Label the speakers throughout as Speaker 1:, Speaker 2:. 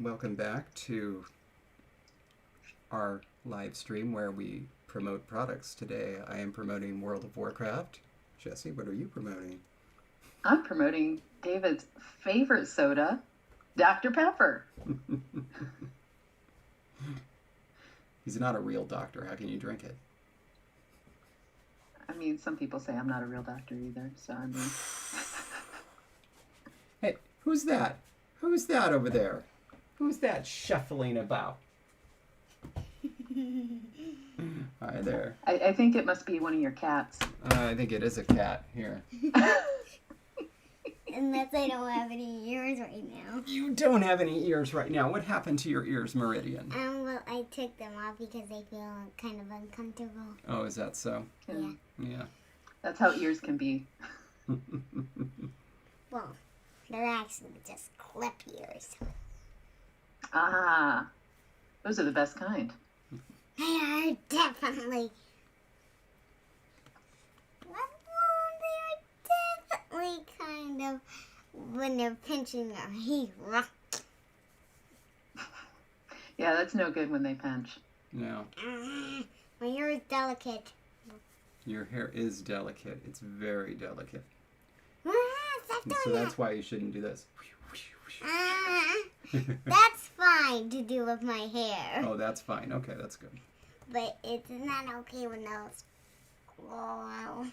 Speaker 1: Welcome back to our live stream where we promote products. Today I am promoting World of Warcraft. Jesse, what are you promoting?
Speaker 2: I'm promoting David's favorite soda, Dr. Pepper.
Speaker 1: He's not a real doctor. How can you drink it?
Speaker 2: I mean, some people say I'm not a real doctor either, so I mean...
Speaker 1: Hey, who's that? Who's that over there? Who's that shuffling about? Hi there.
Speaker 2: I think it must be one of your cats.
Speaker 1: I think it is a cat. Here.
Speaker 3: Unless I don't have any ears right now.
Speaker 1: You don't have any ears right now. What happened to your ears, Meridian?
Speaker 3: Well, I took them off because I feel kind of uncomfortable.
Speaker 1: Oh, is that so?
Speaker 3: Yeah.
Speaker 1: Yeah.
Speaker 2: That's how ears can be.
Speaker 3: Well, they're actually just clip ears.
Speaker 2: Ah, those are the best kind.
Speaker 3: They are definitely... They are definitely kind of... When they're pinching your hair.
Speaker 2: Yeah, that's no good when they pinch.
Speaker 1: No.
Speaker 3: My hair is delicate.
Speaker 1: Your hair is delicate. It's very delicate.
Speaker 3: Stop doing
Speaker 1: So
Speaker 3: that.
Speaker 1: that's why you shouldn't do this.
Speaker 3: That's fine to do with my hair.
Speaker 1: Oh, that's fine. Okay, that's good.
Speaker 3: But it's not okay when those... Well,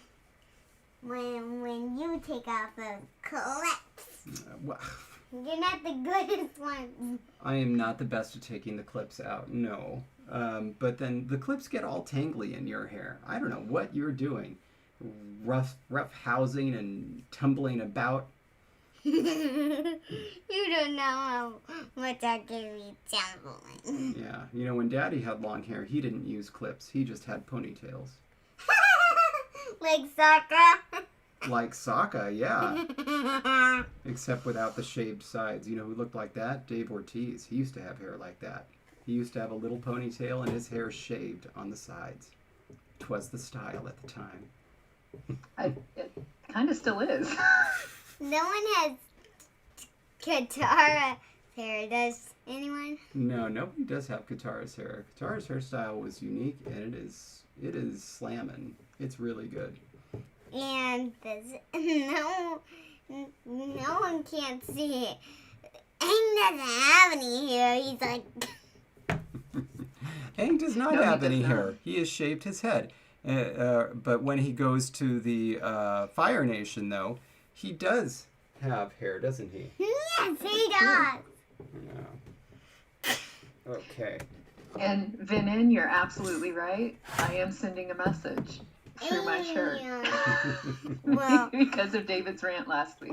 Speaker 3: when you take off the clips.
Speaker 1: Well,
Speaker 3: You're not the goodest one.
Speaker 1: I am not the best at taking the clips out, no. But then the clips get all tangly in your hair. I don't know what you're doing. Rough housing and tumbling about.
Speaker 3: You don't know how much I can be tumbling.
Speaker 1: Yeah, you know, when Daddy had long hair, he didn't use clips. He just had ponytails.
Speaker 3: Like soccer.
Speaker 1: Like Sokka, yeah. Except without the shaved sides. You know who looked like that? Dave Ortiz. He used to have hair like that. He used to have a little ponytail and his hair shaved on the sides. 'Twas the style at the time.
Speaker 2: It kind of still is.
Speaker 3: No one has Katara hair, does anyone?
Speaker 1: No, nobody does have Katara's hair. Katara's hairstyle was unique, and it is slamming. It's really good.
Speaker 3: And no one can't see it. Aang doesn't have any hair. He's like...
Speaker 1: Aang does not
Speaker 2: No, he
Speaker 1: have
Speaker 2: does
Speaker 1: any
Speaker 2: not.
Speaker 1: hair. He has shaved his head. But when he goes to the Fire Nation, though, he does have hair, doesn't he?
Speaker 3: Yes, he does.
Speaker 1: Yeah. Okay.
Speaker 2: And Vinin, you're absolutely right. I am sending a message through my shirt.
Speaker 3: Well,
Speaker 2: Because of David's rant last week.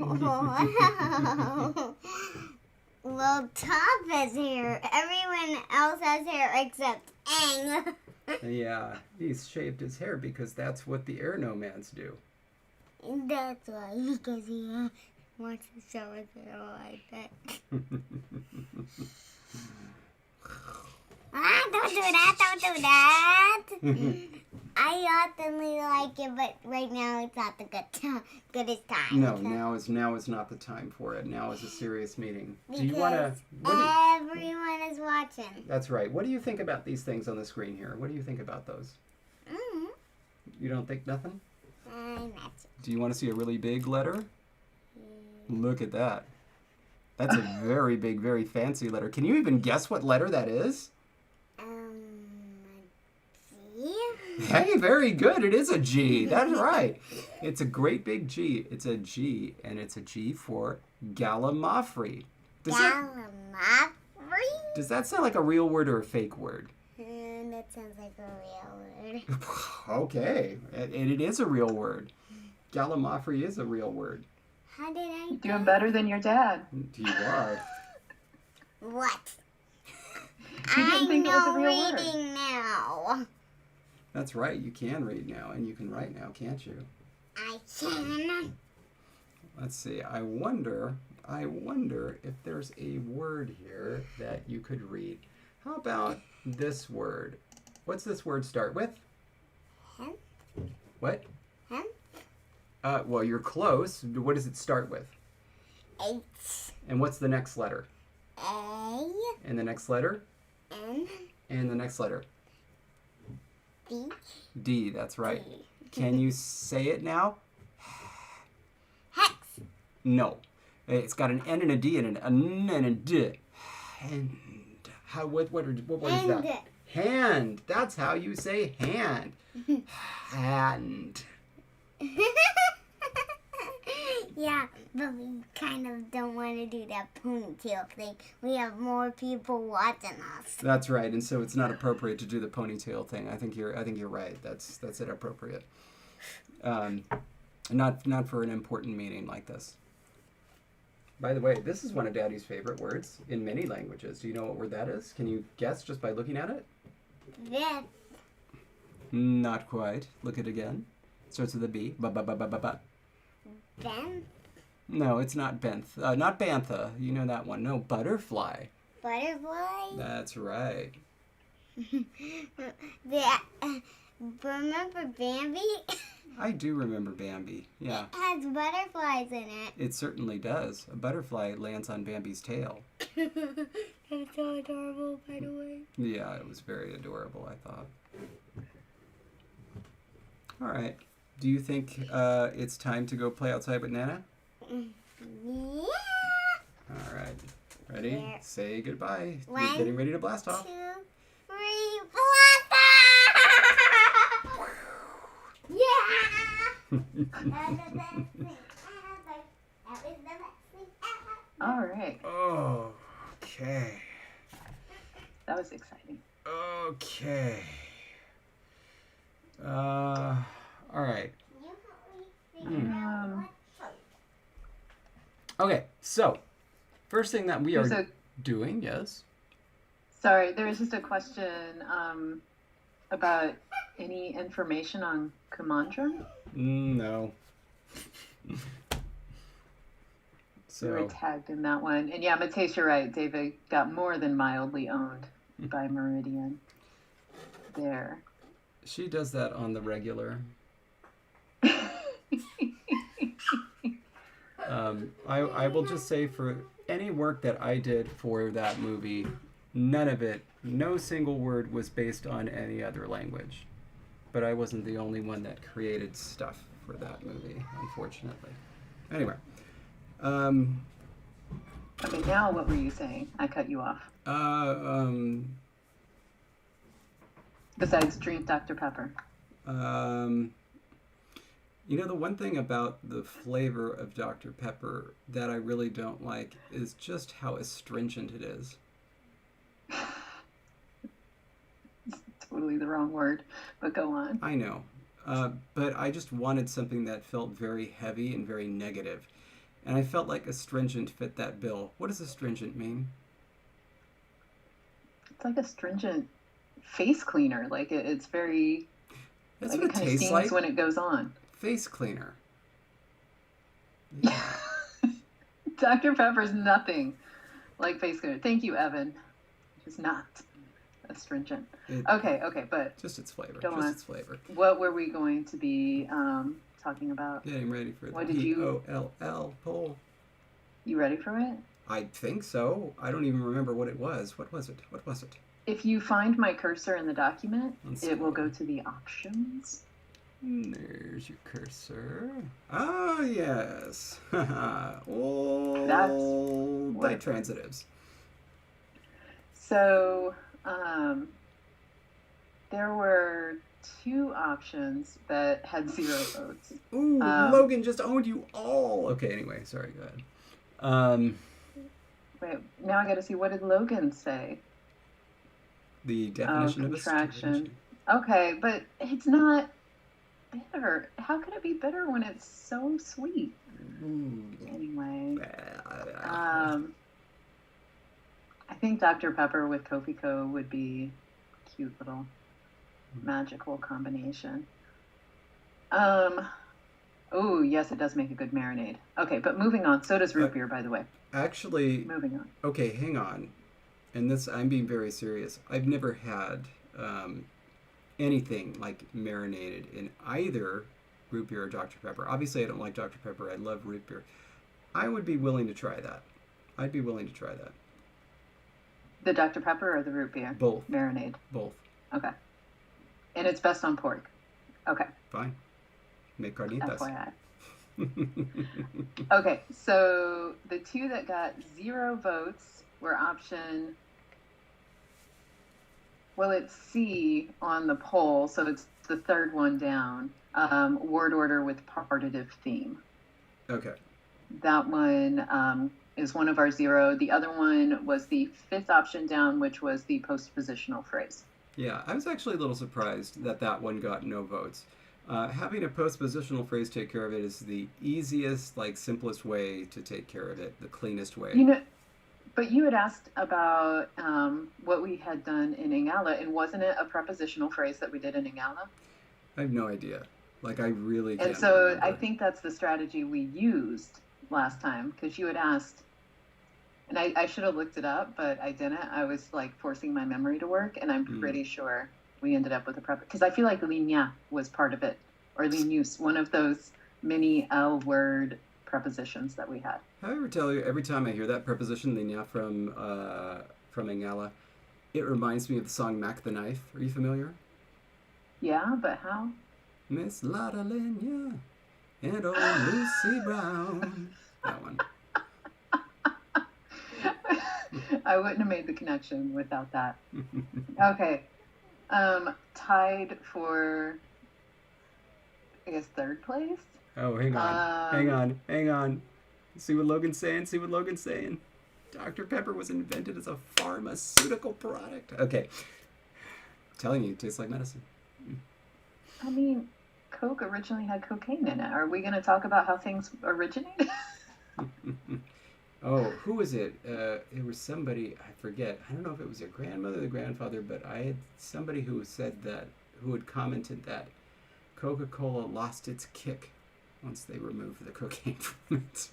Speaker 3: well, Top has hair. Everyone else has hair except Aang.
Speaker 1: Yeah, he's shaved his hair because that's what the air nomads do.
Speaker 3: That's why, because he wants to show his hair like that. Don't do that. I oftenly like it, but right now it's not the goodest time.
Speaker 1: No, now is not the time for it. Now is a serious meeting. Do you
Speaker 3: Because
Speaker 1: want to?
Speaker 3: everyone is watching.
Speaker 1: That's right. What do you think about these things on the screen here? What do you think about those? You don't think nothing?
Speaker 3: Not
Speaker 1: Do you want to see a really big letter? Look at that. That's a very big, very fancy letter. Can you even guess what letter that is?
Speaker 3: G?
Speaker 1: Hey, very good. It is a G. That's right. It's a great big G. It's a G, and it's a G for Gallimaufry.
Speaker 3: Gallimaufry?
Speaker 1: Does that sound like a real word or a fake word?
Speaker 3: That sounds like a real word.
Speaker 1: Okay. And it is a real word. Gallimaufry is a real word.
Speaker 3: How did I
Speaker 2: You're doing better than your dad.
Speaker 1: You are.
Speaker 3: What?
Speaker 2: You didn't
Speaker 3: I
Speaker 2: think it was a
Speaker 3: know
Speaker 2: real word.
Speaker 3: reading now.
Speaker 1: That's right. You can read now, and you can write now, can't you?
Speaker 3: I can.
Speaker 1: Let's see. I wonder if there's a word here that you could read. How about this word? What's this word start with?
Speaker 3: Hen?
Speaker 1: What?
Speaker 3: Hen?
Speaker 1: Well, you're close. What does it start with?
Speaker 3: H.
Speaker 1: And what's the next letter?
Speaker 3: A.
Speaker 1: And the next letter?
Speaker 3: N.
Speaker 1: And the next letter?
Speaker 3: D.
Speaker 1: D, that's right.
Speaker 3: D.
Speaker 1: Can you say it now?
Speaker 3: Hex.
Speaker 1: No. It's got an N and a D and an N and a D. And how? What is that? Hand. That's how you say hand. Hand.
Speaker 3: Yeah, but we kind of don't want to do that ponytail thing. We have more people watching us.
Speaker 1: That's right, and so it's not appropriate to do the ponytail thing. I think you're right. That's inappropriate. Not for an important meeting like this. By the way, this is one of Daddy's favorite words in many languages. Do you know what word that is? Can you guess just by looking at it?
Speaker 3: This.
Speaker 1: Not quite. Look at it again. Starts with a B. Ba.
Speaker 3: Ben.
Speaker 1: No, it's not benth. Not bantha. You know that one. No, butterfly.
Speaker 3: Butterfly.
Speaker 1: That's right.
Speaker 3: Remember Bambi?
Speaker 1: I do remember Bambi. Yeah.
Speaker 3: It has butterflies in it.
Speaker 1: It certainly does. A butterfly lands on Bambi's tail.
Speaker 3: That's so adorable, by the way.
Speaker 1: Yeah, it was very adorable, I thought. All right. Do you think it's time to go play outside with Nana?
Speaker 3: Yeah.
Speaker 1: All right. Ready?
Speaker 3: Yeah.
Speaker 1: Say goodbye.
Speaker 3: One,
Speaker 1: You're getting ready to blast off.
Speaker 3: 2, 3, blast! Yeah!
Speaker 2: All right.
Speaker 1: Okay.
Speaker 2: That was exciting.
Speaker 1: Okay. All right. Okay, so first thing that we are doing, yes.
Speaker 2: Sorry, there was just a question about any information on Kumandra.
Speaker 1: No.
Speaker 2: We were tagged in that one. And yeah, Mateus, you're right. David got more than mildly owned by Meridian there.
Speaker 1: She does that on the regular. I will just say for any work that I did for that movie, none of it, no single word was based on any other language. But I wasn't the only one that created stuff for that movie, unfortunately. Anyway.
Speaker 2: Okay, now what were you saying? I cut you off. Besides drink Dr. Pepper.
Speaker 1: You know, the one thing about the flavor of Dr. Pepper that I really don't like is just how astringent it is.
Speaker 2: Totally the wrong word, but go on.
Speaker 1: I know. But I just wanted something that felt very heavy and very negative. And I felt like astringent fit that bill. What does astringent mean?
Speaker 2: It's like astringent face cleaner. Like it's very...
Speaker 1: That's
Speaker 2: like
Speaker 1: what
Speaker 2: it
Speaker 1: it
Speaker 2: kind of
Speaker 1: tastes
Speaker 2: stings
Speaker 1: like.
Speaker 2: when it goes on.
Speaker 1: Face cleaner. Yeah.
Speaker 2: Dr. Pepper's nothing like face cleaner. Thank you, Evan. It's not astringent. Okay, but
Speaker 1: just its flavor.
Speaker 2: Go
Speaker 1: just
Speaker 2: on.
Speaker 1: its flavor.
Speaker 2: What were we going to be talking about?
Speaker 1: Getting ready for
Speaker 2: What
Speaker 1: the
Speaker 2: did you-
Speaker 1: POLL poll.
Speaker 2: You ready for it?
Speaker 1: I think so. I don't even remember what it was. What was it?
Speaker 2: If you find my cursor in the document,
Speaker 1: Let's
Speaker 2: it will
Speaker 1: go.
Speaker 2: go to the options.
Speaker 1: There's your cursor. Ah, yes. All
Speaker 2: That's what it
Speaker 1: transitives.
Speaker 2: So there were 2 options that had 0 votes.
Speaker 1: Ooh, Logan just owned you all. Okay, anyway, sorry, go ahead.
Speaker 2: Wait, now I got to see, what did Logan say?
Speaker 1: The definition of a
Speaker 2: contraction.
Speaker 1: string.
Speaker 2: Okay, but it's not bitter. How could it be bitter when it's so sweet? Anyway, I think Dr. Pepper with Kofi would be a cute little magical combination. Oh, yes, it does make a good marinade. Okay, but moving on. So does root beer, by the way.
Speaker 1: Actually,
Speaker 2: Moving on.
Speaker 1: okay, hang on. And this, I'm being very serious. I've never had anything like marinated in either root beer or Dr. Pepper. Obviously, I don't like Dr. Pepper. I love root beer. I would be willing to try that. I'd be willing to try that.
Speaker 2: The Dr. Pepper or the root beer?
Speaker 1: Both.
Speaker 2: Marinade.
Speaker 1: Both.
Speaker 2: Okay. And it's best on pork. Okay.
Speaker 1: Fine. Make carnitas.
Speaker 2: FYI. Okay, so the two that got 0 votes were option, well, it's C on the poll, so it's the third one down, word order with partitive theme.
Speaker 1: Okay.
Speaker 2: That one is one of our 0. The other one was the 5th option down, which was the postpositional phrase.
Speaker 1: Yeah, I was actually a little surprised that that one got no votes. Having a postpositional phrase take care of it is the easiest, simplest way to take care of it, the cleanest way.
Speaker 2: But you had asked about what we had done in Ingala, and wasn't it a prepositional phrase that we did in Ingala?
Speaker 1: I have no idea. I really can't
Speaker 2: And so
Speaker 1: remember.
Speaker 2: I think that's the strategy we used last time, because you had asked, and I should have looked it up, but I didn't. I was forcing my memory to work, and I'm pretty sure we ended up with a because I feel like linea was part of it, or linius, one of those mini L word prepositions that we had.
Speaker 1: I ever tell you, every time I hear that preposition, linea, from Ingala, it reminds me of the song Mac the Knife. Are you familiar?
Speaker 2: Yeah, but how?
Speaker 1: Miss Lotta Linea and old Lucy Brown. That one.
Speaker 2: I wouldn't have made the connection without that. Okay. Tied for, I guess, 3rd place?
Speaker 1: Oh, hang on. See what Logan's saying? Dr. Pepper was invented as a pharmaceutical product. Okay. I'm telling you, it tastes like medicine.
Speaker 2: I mean, Coke originally had cocaine in it. Are we going to talk about how things originated?
Speaker 1: Oh, who was it? It was somebody, I forget. I don't know if it was your grandmother or the grandfather, but I had somebody who had commented that Coca-Cola lost its kick once they removed the cocaine from it.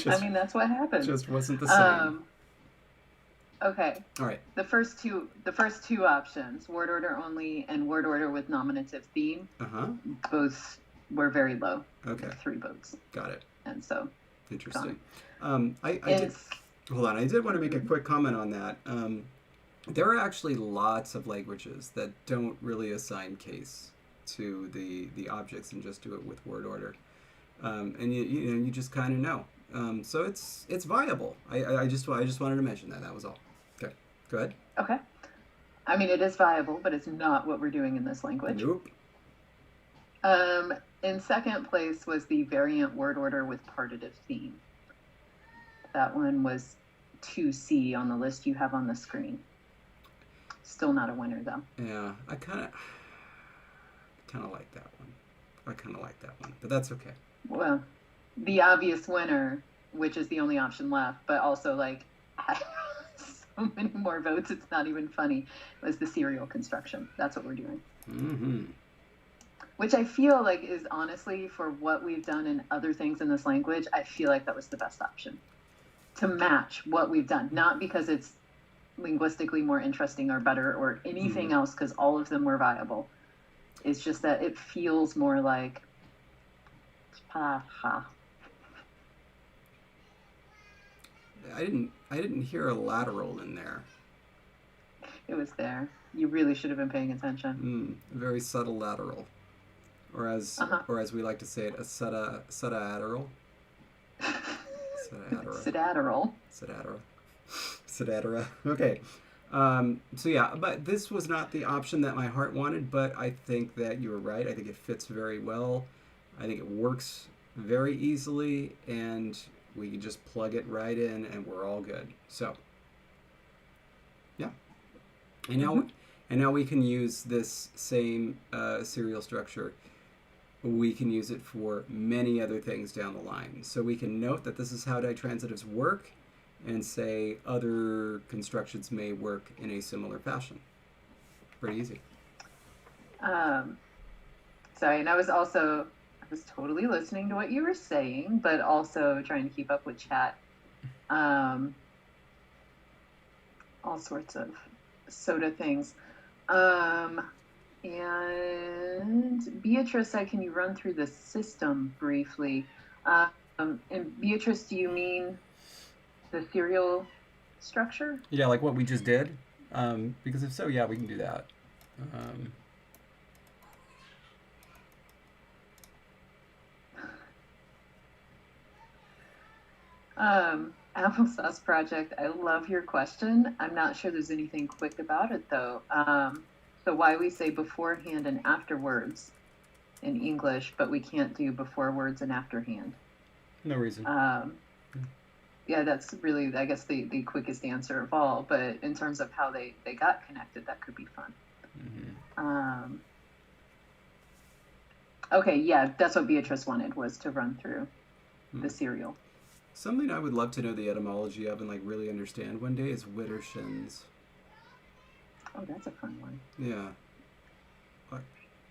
Speaker 2: I mean, that's what happened.
Speaker 1: Just wasn't the same.
Speaker 2: Okay.
Speaker 1: All right.
Speaker 2: The first two options, word order only and word order with nominative theme, both were very low.
Speaker 1: Okay.
Speaker 2: 3 votes.
Speaker 1: Got it.
Speaker 2: And so.
Speaker 1: Interesting. Hold on. I did want to make a quick comment on that. There are actually lots of languages that don't really assign case to the objects and just do it with word order. And you just kind of know. So it's viable. I just wanted to mention that. That was all. Okay. Go ahead.
Speaker 2: Okay. I mean, it is viable, but it's not what we're doing in this language.
Speaker 1: Nope.
Speaker 2: In 2nd place was the variant word order with partitive theme. That one was 2C on the list you have on the screen. Still not a winner, though.
Speaker 1: Yeah, I kind of like that one. But that's okay.
Speaker 2: Well, the obvious winner, which is the only option left, but also so many more votes, it's not even funny, was the serial construction. That's what we're doing.
Speaker 1: Mm-hmm.
Speaker 2: Which I feel like is honestly, for what we've done in other things in this language, I feel like that was the best option to match what we've done. Not because it's linguistically more interesting or better or anything else, because all of them were viable. It's just that it feels more like ha.
Speaker 1: I didn't hear a lateral in there.
Speaker 2: It was there. You really should have been paying attention.
Speaker 1: A very subtle lateral. Or as we like to say it, a suddateral. Suddateral. Okay. So yeah, but this was not the option that my heart wanted, but I think that you were right. I think it fits very well. I think it works very easily, and we can just plug it right in, and we're all good. So, yeah. And now we can use this same serial structure. We can use it for many other things down the line. So we can note that this is how ditransitives work, and say other constructions may work in a similar fashion. Pretty easy.
Speaker 2: Sorry, and I was totally listening to what you were saying, but also trying to keep up with chat. All sorts of soda things. And Beatrice said, can you run through the system briefly? And Beatrice, do you mean the serial structure?
Speaker 1: Yeah, like what we just did. Because if so, yeah, we can do that.
Speaker 2: Applesauce Project, I love your question. I'm not sure there's anything quick about it, though. So why we say beforehand and afterwards in English, but we can't do before words and afterhand.
Speaker 1: No reason.
Speaker 2: Yeah, that's really, I guess, the quickest answer of all. But in terms of how they got connected, that could be fun.
Speaker 1: Mm-hmm.
Speaker 2: Okay, yeah, that's what Beatrice wanted, was to run through the serial.
Speaker 1: Something I would love to know the etymology of and like really understand one day is widdershins.
Speaker 2: Oh, that's a fun one.
Speaker 1: Yeah.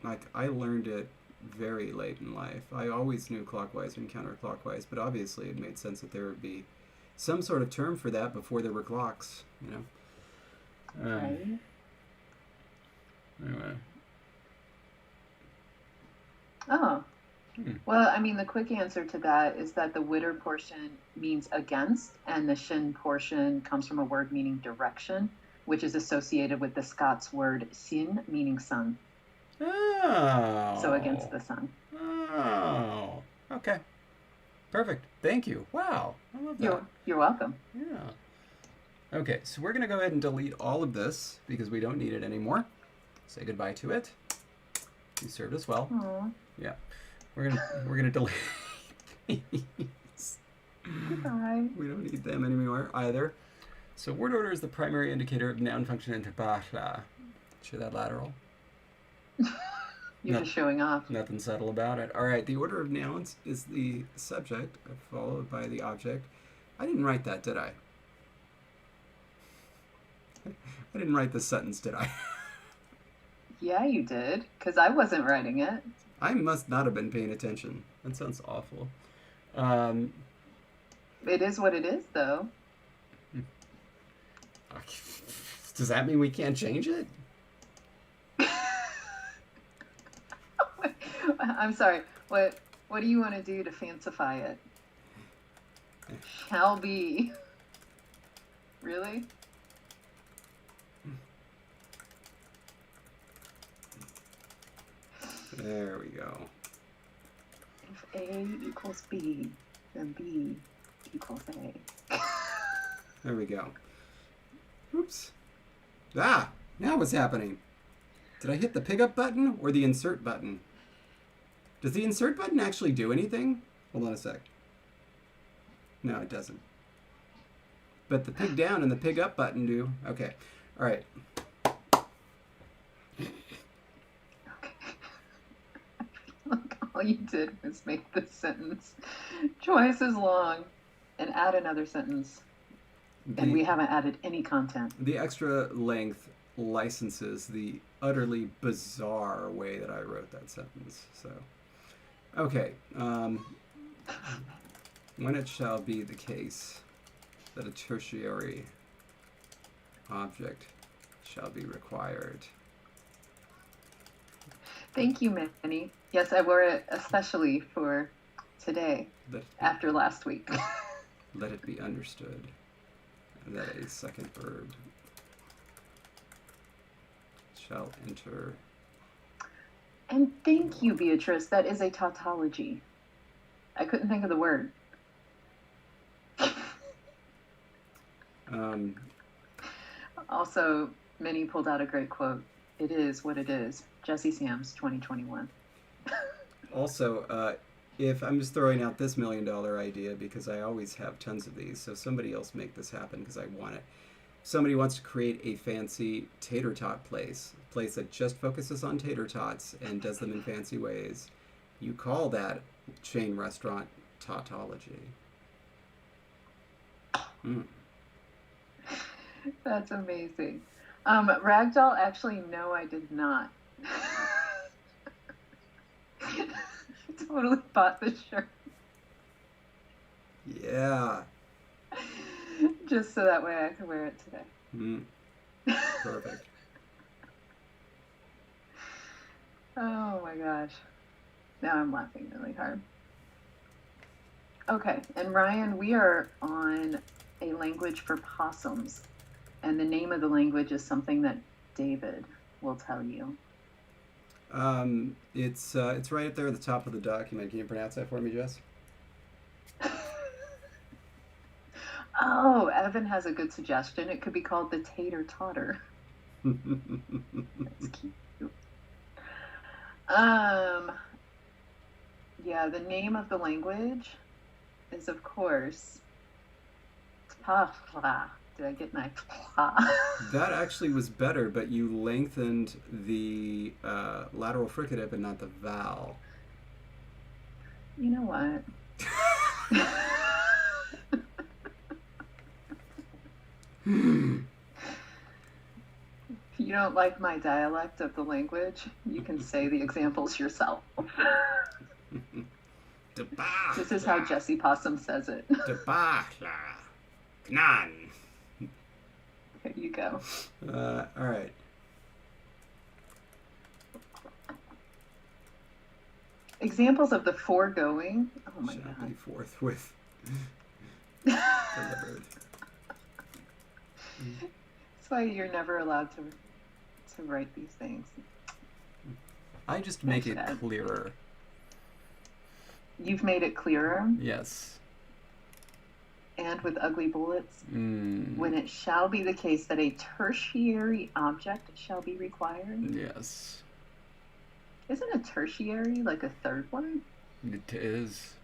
Speaker 1: Like I learned it very late in life. I always knew clockwise and counterclockwise, but obviously it made sense that there would be some sort of term for that before there were clocks, you know?
Speaker 2: Right.
Speaker 1: Anyway.
Speaker 2: Oh. Well, I mean, the quick answer to that is that the widder portion means against, and the shin portion comes from a word meaning direction, which is associated with the Scots word sin, meaning sun.
Speaker 1: Oh.
Speaker 2: So against the sun.
Speaker 1: Oh. Okay. Perfect. Thank you. Wow. I love that.
Speaker 2: You're welcome.
Speaker 1: Yeah. Okay, so we're going to go ahead and delete all of this because we don't need it anymore. Say goodbye to it. You served us well.
Speaker 2: Aww.
Speaker 1: Yeah. We're gonna delete these.
Speaker 2: Goodbye.
Speaker 1: We don't need them anymore either. So word order is the primary indicator of noun function interparla. Show that lateral.
Speaker 2: You're just showing off.
Speaker 1: Nothing subtle about it. All right, the order of nouns is the subject followed by the object. I didn't write that, did I? I didn't write this sentence, did I?
Speaker 2: Yeah, you did, because I wasn't writing it.
Speaker 1: I must not have been paying attention. That sounds awful.
Speaker 2: It is what it is, though.
Speaker 1: Does that mean we can't change it?
Speaker 2: I'm sorry. What do you want to do to fancify it? Shall be. Really?
Speaker 1: There we go.
Speaker 2: If A equals B, then B equals A.
Speaker 1: There we go. Oops. Ah! Now what's happening? Did I hit the pick up button or the insert button? Does the insert button actually do anything? Hold on a sec. No, it doesn't. But the pig down and the pig up button do. Okay. All right.
Speaker 2: All you did was make the sentence twice as long and add another sentence. And we haven't added any content.
Speaker 1: The extra length licenses the utterly bizarre way that I wrote that sentence. So, okay. When it shall be the case that a tertiary object shall be required.
Speaker 2: Thank you, Manny. Yes, I wore it especially for today, after last week.
Speaker 1: Let it be understood that a second verb shall enter.
Speaker 2: And thank you, Beatrice. That is a tautology. I couldn't think of the word. Also, Minnie pulled out a great quote. It is what it is. Jesse Sams, 2021.
Speaker 1: Also, if I'm just throwing out this $1 million idea because I always have tons of these, so somebody else make this happen because I want it. Somebody wants to create a fancy tater tot place, a place that just focuses on tater tots and does them in fancy ways. You call that chain restaurant tautology.
Speaker 2: That's amazing. Ragdoll, actually, no, I did not. Totally bought the shirt.
Speaker 1: Yeah.
Speaker 2: Just so that way I could wear it today.
Speaker 1: Perfect.
Speaker 2: Oh my gosh. Now I'm laughing really hard. Okay, and Ryan, we are on a language for possums, and the name of the language is something that David will tell you.
Speaker 1: It's right up there at the top of the document. Can you pronounce that for me, Jess?
Speaker 2: Oh, Evan has a good suggestion. It could be called the tater totter. That's cute. Yeah, the name of the language is, of course, Tafra. Did I get my
Speaker 1: That actually was better, but you lengthened the lateral fricative and not the vowel.
Speaker 2: You know what? If you don't like my dialect of the language, you can say the examples yourself. This is how Jesse Possum says it. There you go.
Speaker 1: All right.
Speaker 2: Examples of the foregoing. Oh my
Speaker 1: Shall
Speaker 2: God.
Speaker 1: be forthwith delivered.
Speaker 2: That's why you're never allowed to write these things.
Speaker 1: I just make it clearer.
Speaker 2: You've made it clearer.
Speaker 1: Yes.
Speaker 2: And with ugly bullets.
Speaker 1: Mm.
Speaker 2: When it shall be the case that a tertiary object shall be required.
Speaker 1: Yes.
Speaker 2: Isn't a tertiary like a third one?
Speaker 1: It is.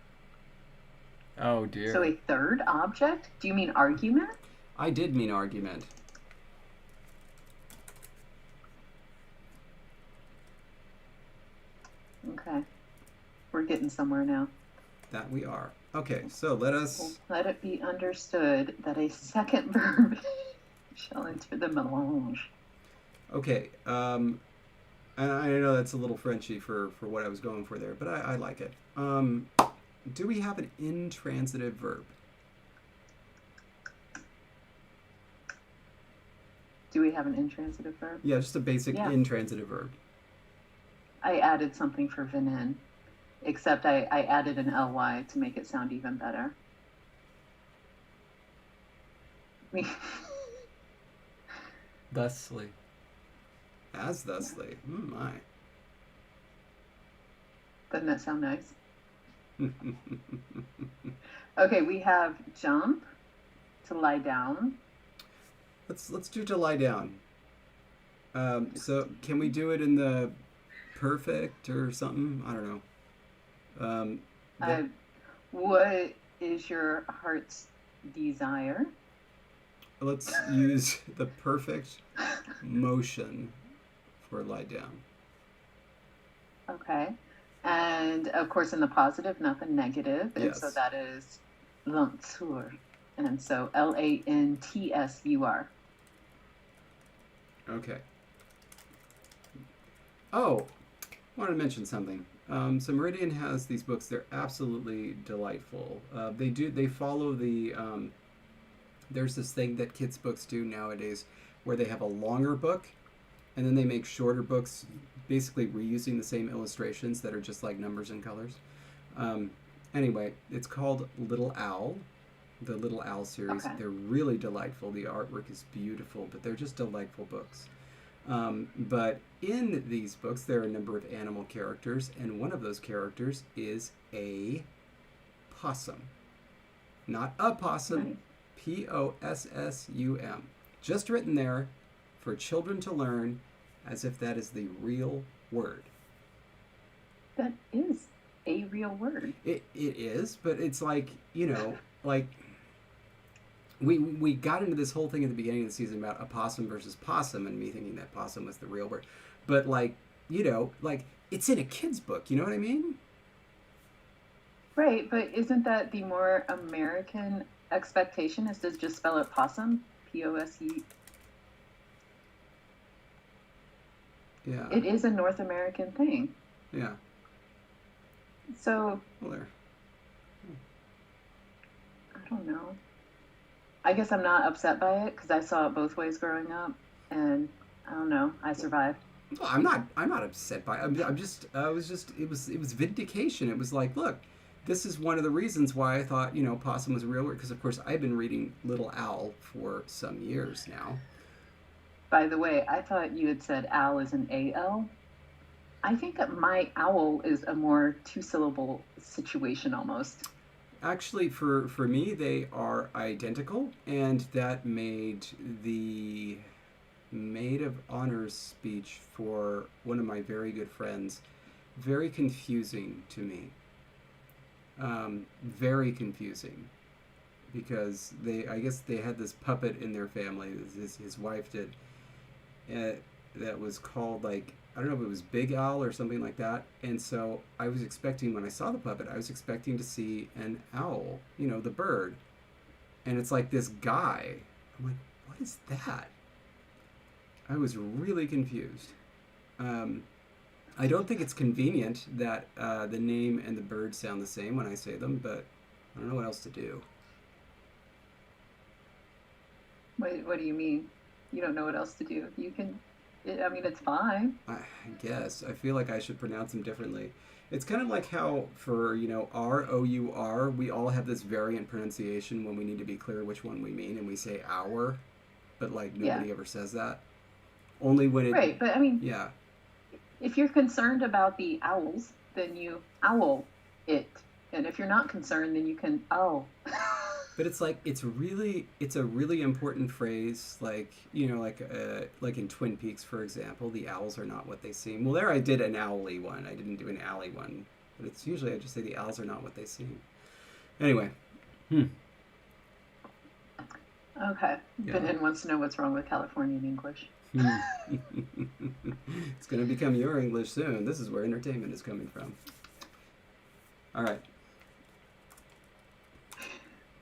Speaker 1: Oh dear.
Speaker 2: So a third object? Do you mean argument?
Speaker 1: I did mean argument.
Speaker 2: Okay. We're getting somewhere now.
Speaker 1: That we are. Okay, so let us...
Speaker 2: Let it be understood that a second verb shall enter the melange.
Speaker 1: Okay, and I know that's a little Frenchy for what I was going for there, but I like it. Do we have an intransitive verb?
Speaker 2: Do we have an intransitive verb?
Speaker 1: Yeah, just a basic intransitive verb.
Speaker 2: I added something for venin, except I added an ly to make it sound even better.
Speaker 1: Thusly. As thusly. Oh my.
Speaker 2: Doesn't that sound nice? Okay, we have jump, to lie down.
Speaker 1: Let's do to lie down. So can we do it in the perfect or something? I don't know.
Speaker 2: What is your heart's desire?
Speaker 1: Let's use the perfect motion for lie down.
Speaker 2: Okay. And of course in the positive, not the negative. And
Speaker 1: Yes.
Speaker 2: so that is lantur. And so lantsur.
Speaker 1: Okay. Oh, I wanted to mention something. So Meridian has these books. They're absolutely delightful. They follow the... there's this thing that kids' books do nowadays where they have a longer book and then they make shorter books basically reusing the same illustrations that are just like numbers and colors. Anyway, it's called Little Owl, the Little Owl series.
Speaker 2: Okay.
Speaker 1: They're really delightful. The artwork is beautiful, but they're just delightful books. But in these books, there are a number of animal characters, and one of those characters is a possum. Not a possum,
Speaker 2: Right.
Speaker 1: Possum. Just written there for children to learn as if that is the real word.
Speaker 2: That is a real word.
Speaker 1: It is, but it's like, like we got into this whole thing at the beginning of the season about opossum versus possum and me thinking that possum was the real word. But like it's in a kid's book, you know what I mean?
Speaker 2: Right, but isn't that the more American expectation is to just spell it possum? P-O-S-E.
Speaker 1: Yeah.
Speaker 2: It is a North American thing.
Speaker 1: Yeah.
Speaker 2: So,
Speaker 1: Well, there.
Speaker 2: I don't know. I guess I'm not upset by it because I saw it both ways growing up, and I don't know. I survived.
Speaker 1: Well, I'm not upset by it. It was vindication. It was like, look, this is one of the reasons why I thought, possum was a real word, because of course I've been reading Little Owl for some years now.
Speaker 2: By the way, I thought you had said owl is an A-L. I think that my owl is a more two-syllable situation almost.
Speaker 1: Actually, for me, they are identical, and that made the maid of honor speech for one of my very good friends very confusing to me. Very confusing. Because I guess they had this puppet in their family, his wife did, that was called, like, I don't know if it was Big Owl or something like that. And so I was expecting, when I saw the puppet, I was expecting to see an owl, the bird. And it's like this guy. I'm like, what is that? I was really confused. I don't think it's convenient that the name and the bird sound the same when I say them, but I don't know what else to do.
Speaker 2: What do you mean? You don't know what else to do? You can... I mean, it's fine.
Speaker 1: I guess. I feel like I should pronounce them differently. It's kind of like how for, R-O-U-R, we all have this variant pronunciation when we need to be clear which one we mean, and we say our, but, like, nobody ever says that. Only when it...
Speaker 2: Right, but, I mean...
Speaker 1: Yeah.
Speaker 2: If you're concerned about the owls, then you owl it. And if you're not concerned, then you can owl.
Speaker 1: But it's like, it's a really important phrase, like, like in Twin Peaks, for example, the owls are not what they seem. Well, there I did an owly one. I didn't do an alley one. But it's usually I just say the owls are not what they seem. Anyway.
Speaker 2: Okay.
Speaker 1: Yeah.
Speaker 2: Ben wants to know what's wrong with Californian English.
Speaker 1: It's going to become your English soon. This is where entertainment is coming from. All right.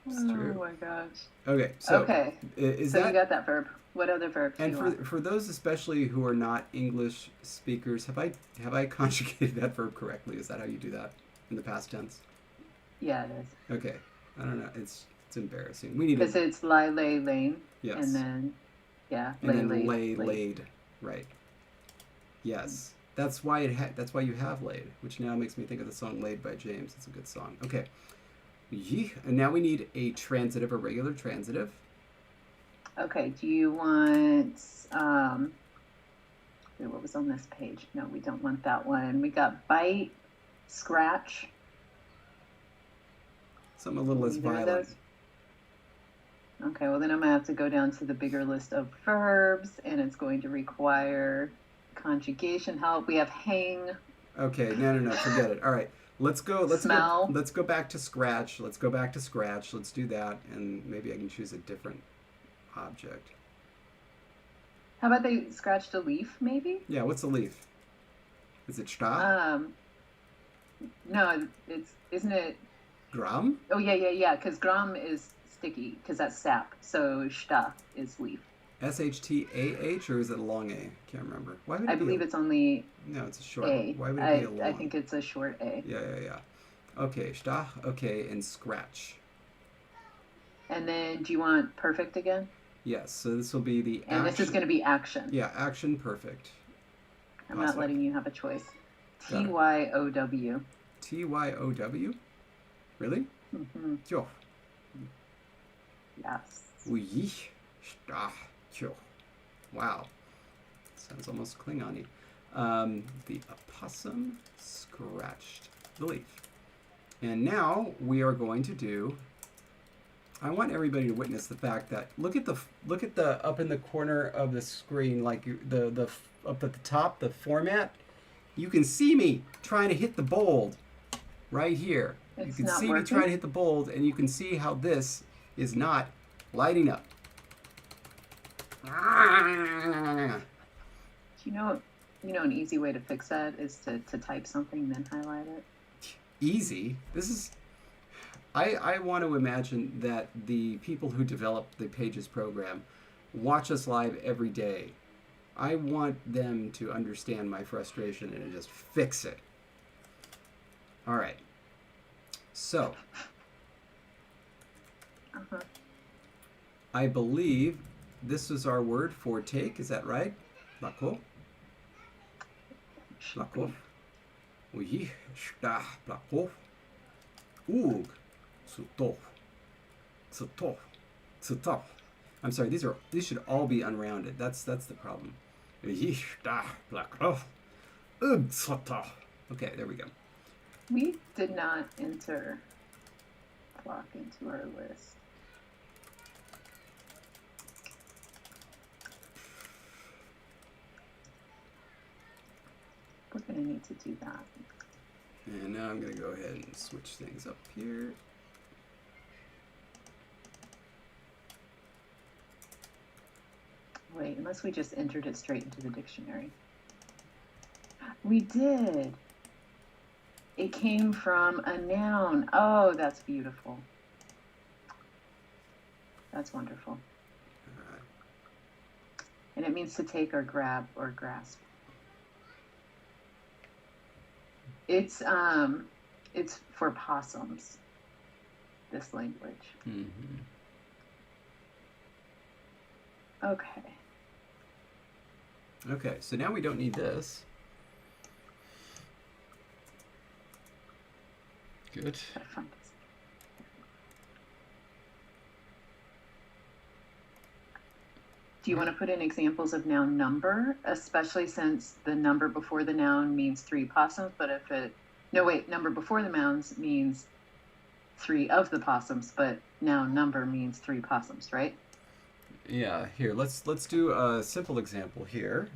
Speaker 1: It's true.
Speaker 2: Oh my gosh.
Speaker 1: Okay, so
Speaker 2: you got that verb. What other verbs
Speaker 1: and
Speaker 2: do you want?
Speaker 1: for those especially who are not English speakers, have I conjugated that verb correctly? Is that how you do that in the past tense?
Speaker 2: Yeah, it is.
Speaker 1: Okay. I don't know. It's embarrassing. We need
Speaker 2: because it's lie, lay, lane.
Speaker 1: Yes.
Speaker 2: And then
Speaker 1: lay, laid. Right. Yes. That's why that's why you have laid, which now makes me think of the song Laid by James. It's a good song. Okay. And now we need a transitive, a regular transitive.
Speaker 2: Okay, do you want, what was on this page? No, we don't want that one. We got bite, scratch.
Speaker 1: Something a little less violent.
Speaker 2: Okay, well then I'm going to have to go down to the bigger list of verbs, and it's going to require conjugation help. We have hang. Okay,
Speaker 1: no, forget it. All right. Let's go back to scratch. Let's do that, and maybe I can choose a different object.
Speaker 2: How about they scratched a leaf, maybe?
Speaker 1: Yeah, what's a leaf? Is it Stra?
Speaker 2: No, isn't it?
Speaker 1: Gram?
Speaker 2: Oh, yeah, because gram is sticky, because that's sap, so Sta is leaf.
Speaker 1: S-H-T-A-H, or is it a long A? Can't remember. Why would it
Speaker 2: I believe it's only
Speaker 1: No, it's a short
Speaker 2: A.
Speaker 1: Why would it be a long?
Speaker 2: I think it's a short A.
Speaker 1: Yeah. Okay, Sta, okay, and scratch.
Speaker 2: And then, do you want perfect again?
Speaker 1: Yes, so this will be the action.
Speaker 2: And this is going to be action.
Speaker 1: Yeah, action perfect.
Speaker 2: I'm not letting you have a choice. T-Y-O-W.
Speaker 1: T-Y-O-W? Really?
Speaker 2: Mm-hmm.
Speaker 1: Jo.
Speaker 2: Yes.
Speaker 1: Oui. Sta. Jo. Wow. Sounds almost Klingon-y. The opossum scratched the leaf. And now we are going to do, I want everybody to witness the fact that look at the up in the corner of the screen, like the up at the top, the format. You can see me trying to hit the bold right here. You can see me trying to hit the bold, and you can see how this is not lighting up.
Speaker 2: You know an easy way to fix that is to type something then highlight it.
Speaker 1: Easy? This is... I want to imagine that the people who developed the Pages program watch us live every day. I want them to understand my frustration and to just fix it. All right. So, I believe this is our word for take. Is that right? Lako? Lako. Oui, sta, lako. Ug. Suto. Suto. Suto. I'm sorry, these should all be unrounded. That's the problem. Okay, there we go.
Speaker 2: We did not enter clock into our list. We're going to need to do that.
Speaker 1: And now I'm going to go ahead and switch things up here.
Speaker 2: Wait, unless we just entered it straight into the dictionary. We did. It came from a noun. Oh, that's beautiful. That's wonderful.
Speaker 1: All right.
Speaker 2: And it means to take or grab or grasp. It's for possums, this language.
Speaker 1: Mm-hmm.
Speaker 2: Okay.
Speaker 1: Okay, so now we don't need this. Good.
Speaker 2: Do you want to put in examples of noun number, especially since the number before the noun means 3 possums, but if it, no wait, number before the nouns means 3 of the possums, but noun number means 3 possums, right?
Speaker 1: Yeah, here, let's do a simple example here.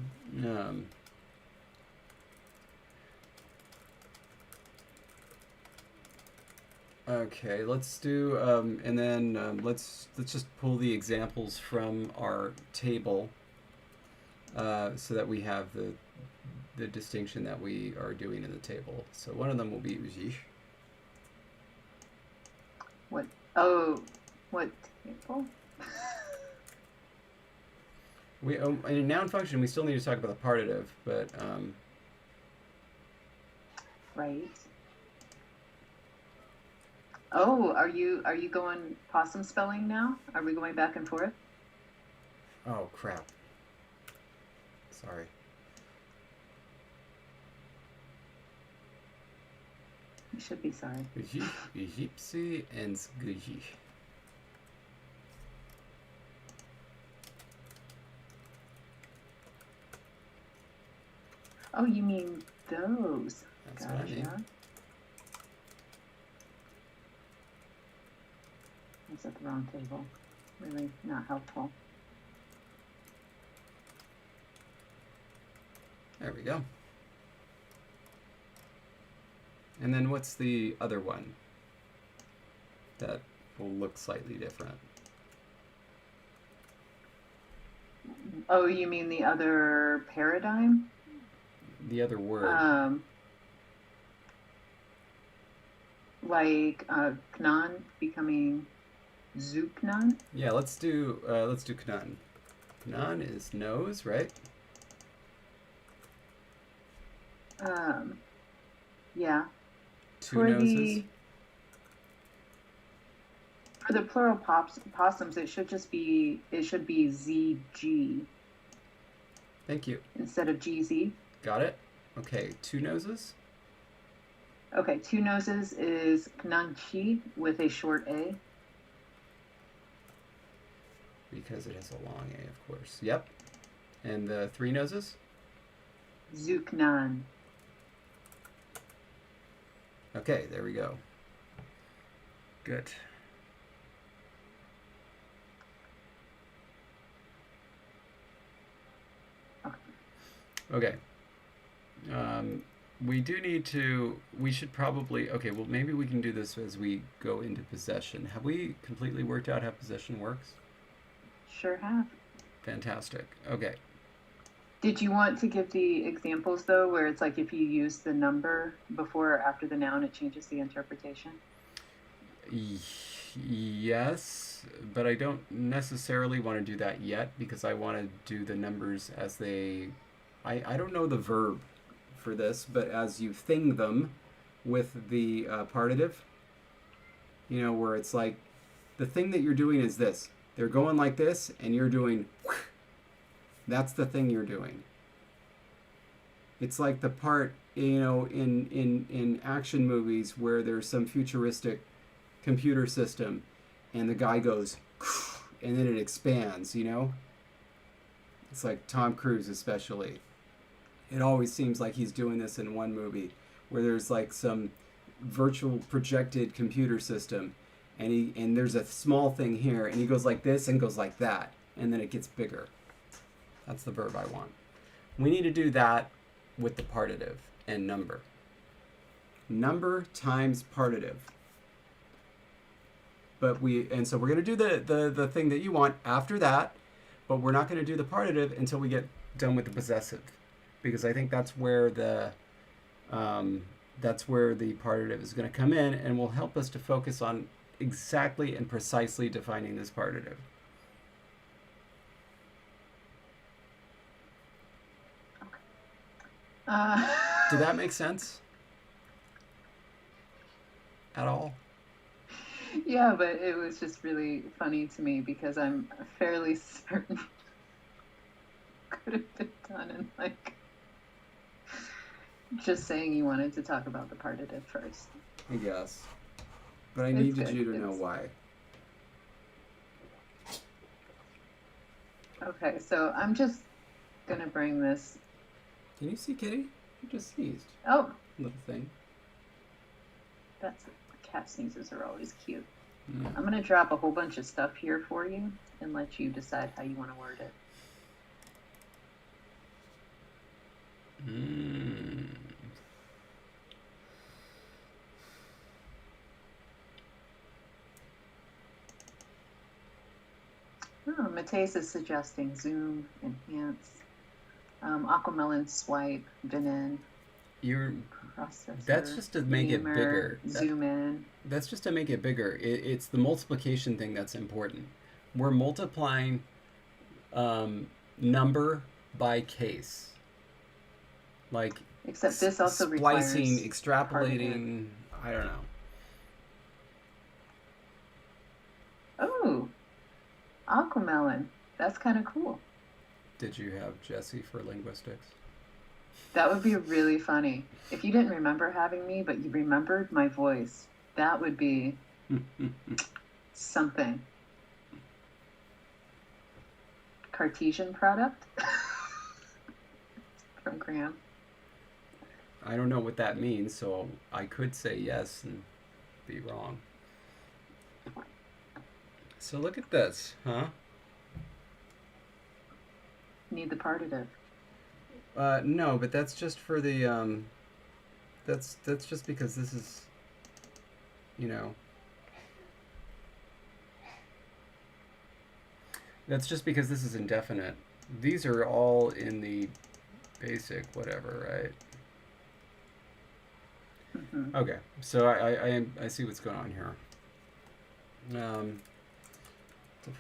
Speaker 1: Okay, let's do, and then let's just pull the examples from our table so that we have the distinction that we are doing in the table. So one of them will be uji.
Speaker 2: What? Oh, what table?
Speaker 1: We in a noun function, we still need to talk about the partitive, but
Speaker 2: right. Oh, are you going possum spelling now? Are we going back and forth?
Speaker 1: oh crap. Sorry.
Speaker 2: You should be sorry.
Speaker 1: Egypsy and Sguji.
Speaker 2: Oh, you mean those?
Speaker 1: That's what I mean.
Speaker 2: That's at the wrong table. Really not helpful.
Speaker 1: There we go. And then what's the other one that will look slightly different?
Speaker 2: Oh, you mean the other paradigm?
Speaker 1: The other word.
Speaker 2: Like Knan becoming Zuknan?
Speaker 1: Yeah, let's do Knan. Knan is nose, right?
Speaker 2: Yeah.
Speaker 1: Two noses.
Speaker 2: For the plural possums, it should be ZG
Speaker 1: Thank you.
Speaker 2: instead of GZ.
Speaker 1: Got it. Okay, 2 noses.
Speaker 2: Okay, 2 noses is Knanchi with a short A.
Speaker 1: Because it has a long A, of course. Yep. And the 3 noses?
Speaker 2: Zuknan.
Speaker 1: Okay, there we go. Good. Okay. We should probably, okay, well, maybe we can do this as we go into possession. Have we completely worked out how possession works?
Speaker 2: Sure have.
Speaker 1: Fantastic. Okay.
Speaker 2: Did you want to give the examples, though, where it's like if you use the number before or after the noun, it changes the interpretation?
Speaker 1: Yes, but I don't necessarily want to do that yet because I want to do the numbers as they... I don't know the verb for this, but as you thing them with the partitive, you know, where it's like the thing that you're doing is this. They're going like this, and you're doing... That's the thing you're doing. It's like the part, you know, in action movies where there's some futuristic computer system, and the guy goes, and then it expands, you know? It's like Tom Cruise especially. It always seems like he's doing this in one movie where there's like some virtual projected computer system, and there's a small thing here, and he goes like this and goes like that, and then it gets bigger. That's the verb I want. We need to do that with the partitive and number. Number times partitive. So we're going to do the thing that you want after that, but we're not going to do the partitive until we get done with the possessive, because I think that's where the partitive is going to come in and will help us to focus on exactly and precisely defining this partitive. Did that make sense? At all?
Speaker 2: Yeah, but it was just really funny to me because I'm fairly certain could have been done in like just saying you wanted to talk about the partitive first.
Speaker 1: I guess. But I needed you to know why.
Speaker 2: Okay, so I'm just gonna bring this.
Speaker 1: Can you see Kitty? You just sneezed.
Speaker 2: Oh,
Speaker 1: little thing.
Speaker 2: That's cat sneezes are always cute.
Speaker 1: Yeah.
Speaker 2: I'm gonna drop a whole bunch of stuff here for you and let you decide how you want to word it. Oh, Mateus is suggesting zoom, enhance, aquamelon, swipe, venin.
Speaker 1: That's just to make it bigger.
Speaker 2: Zoom in.
Speaker 1: That's just to make it bigger. It's the multiplication thing that's important. We're multiplying number by case. Like
Speaker 2: except this also
Speaker 1: splicing,
Speaker 2: requires
Speaker 1: extrapolating. I don't know.
Speaker 2: Oh, aquamelon. That's kind of cool.
Speaker 1: Did you have Jesse for linguistics?
Speaker 2: That would be really funny. If you didn't remember having me, but you remembered my voice, that would be something. Cartesian product from Graham.
Speaker 1: I don't know what that means, so I could say yes and be wrong. So look at this, huh?
Speaker 2: Need the partitive.
Speaker 1: No, but that's just for the that's just because this is, you know, that's just because this is indefinite. These are all in the basic whatever, right?
Speaker 2: Mm-hmm.
Speaker 1: Okay, so I see what's going on here. The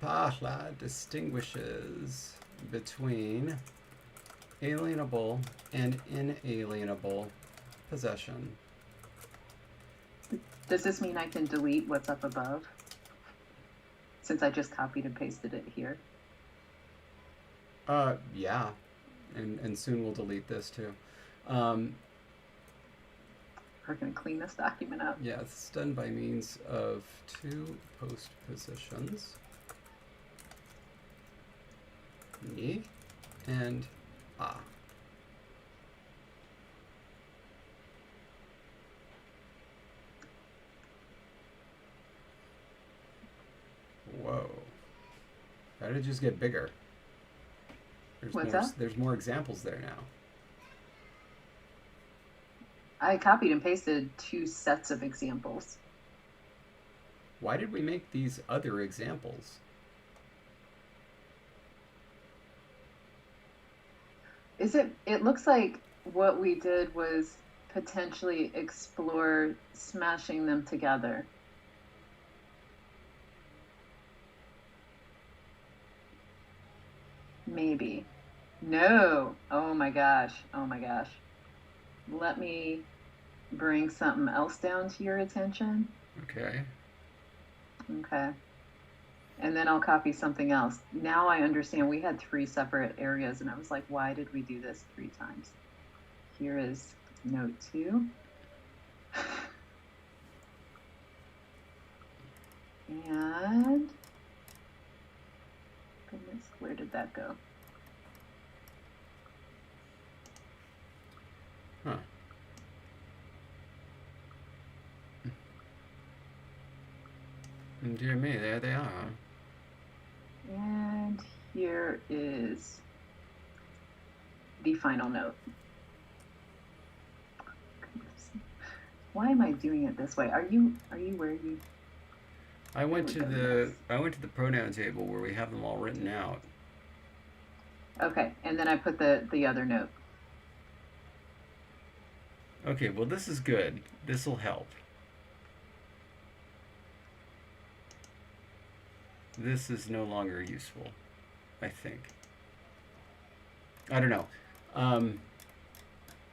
Speaker 1: Pahla distinguishes between alienable and inalienable possession.
Speaker 2: Does this mean I can delete what's up above? Since I just copied and pasted it here.
Speaker 1: Yeah. And soon we'll delete this too.
Speaker 2: We're going to clean this document up.
Speaker 1: Yeah, it's done by means of two postpositions. Ni and a. Whoa. How did it just get bigger?
Speaker 2: What's that?
Speaker 1: There's more examples there now.
Speaker 2: I copied and pasted 2 sets of examples.
Speaker 1: Why did we make these other examples?
Speaker 2: It looks like what we did was potentially explore smashing them together. Maybe. No. Oh my gosh. Oh my gosh. Let me bring something else down to your attention.
Speaker 1: Okay.
Speaker 2: Okay. And then I'll copy something else. Now I understand we had 3 separate areas, and I was like, why did we do this 3 times? Here is note 2. And goodness, where did that go?
Speaker 1: Huh. Dear me, there they are.
Speaker 2: And here is the final note. Why am I doing it this way? Are you where you?
Speaker 1: I went to the pronoun table where we have them all written out.
Speaker 2: Okay, and then I put the other note.
Speaker 1: Okay, well this is good. This will help. This is no longer useful, I think. I don't know.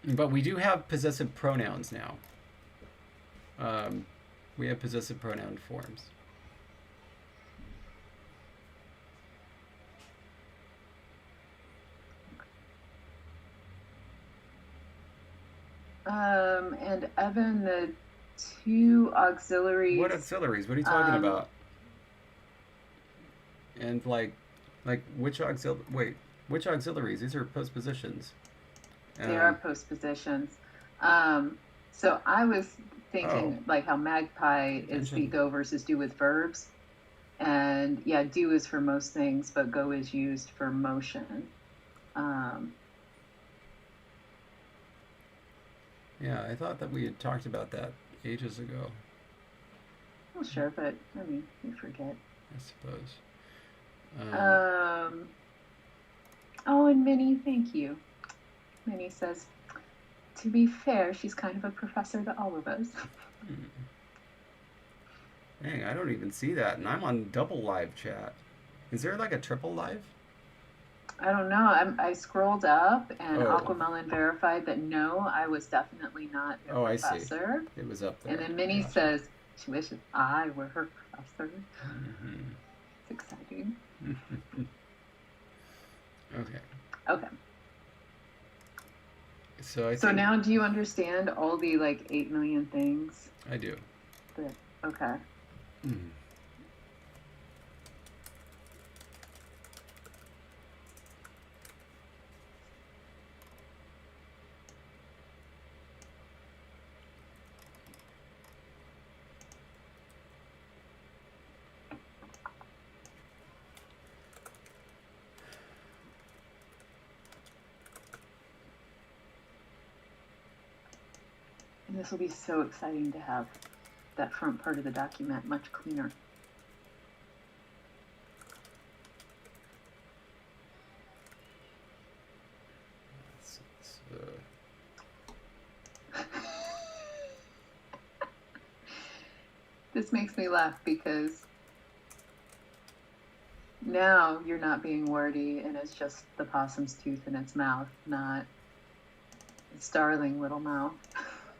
Speaker 1: But we do have possessive pronouns now. We have possessive pronoun forms.
Speaker 2: And Evan, the two auxiliaries.
Speaker 1: What auxiliaries? What are you talking about? And like which auxiliaries? These are postpositions.
Speaker 2: They are postpositions. So I was thinking like how magpie is the go versus do with verbs. And yeah, do is for most things, but go is used for motion.
Speaker 1: Yeah, I thought that we had talked about that ages ago.
Speaker 2: Well, sure, but I mean, you forget.
Speaker 1: I suppose.
Speaker 2: Oh, and Minnie, thank you. Minnie says, to be fair, she's kind of a professor to all of us.
Speaker 1: Dang, I don't even see that, and I'm on double live chat. Is there like a triple live?
Speaker 2: I don't know. I scrolled up, and Aquamelon verified that no, I was definitely not a professor.
Speaker 1: I see. It was up there.
Speaker 2: And then Minnie says, she wishes I were her professor. It's exciting. Okay. So now do you understand all the like 8 million things?
Speaker 1: I do.
Speaker 2: Okay. And this will be so exciting to have that front part of the document much cleaner. This makes me laugh because now you're not being wordy and it's just the possum's tooth in its mouth, not its darling little mouth.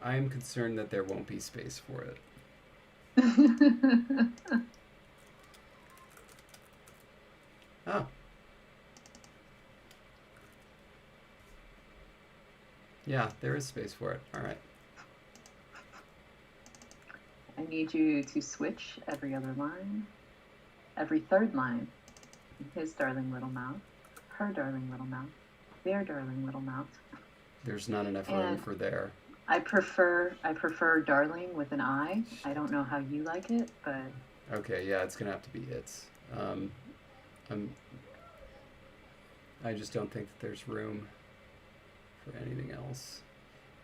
Speaker 1: I am concerned that there won't be space for it. Oh. Yeah, there is space for it. All right.
Speaker 2: I need you to switch every other line, every third line. His darling little mouth, her darling little mouth, their darling little mouth.
Speaker 1: There's not enough room for there.
Speaker 2: I prefer darling with an I. I don't know how you like it, but
Speaker 1: okay, yeah, it's gonna have to be its. I just don't think that there's room for anything else.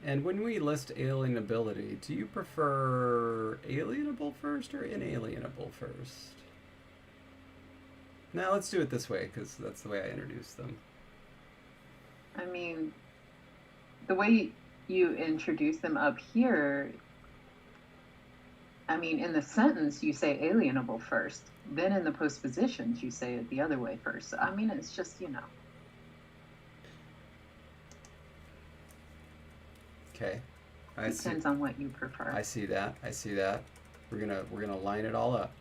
Speaker 1: And when we list alienability, do you prefer alienable first or inalienable first? Now let's do it this way because that's the way I introduce them.
Speaker 2: I mean, the way you introduce them up here, I mean, in the sentence you say alienable first, then in the postpositions you say it the other way first. So, I mean, it's just, you know.
Speaker 1: Okay.
Speaker 2: Depends on what you prefer.
Speaker 1: I see that. We're gonna line it all up.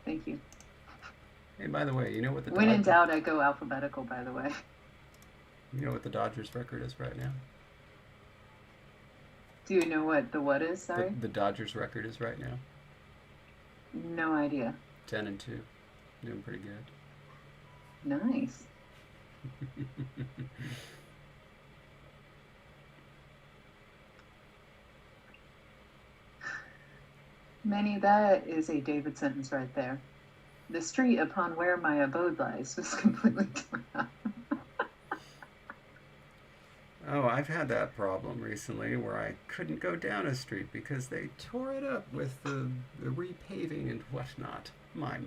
Speaker 2: Thank you.
Speaker 1: Hey, by the way, you know what the
Speaker 2: when in doubt, I go alphabetical. By the way.
Speaker 1: You know what the Dodgers record is right now?
Speaker 2: Do you know what the what is? Sorry.
Speaker 1: The Dodgers record is right now.
Speaker 2: No idea.
Speaker 1: 10-2. Doing pretty good.
Speaker 2: Nice. Manny, that is a David sentence right there. The street upon where my abode lies was completely torn up.
Speaker 1: Oh, I've had that problem recently where I couldn't go down a street because they tore it up with the repaving and whatnot. My.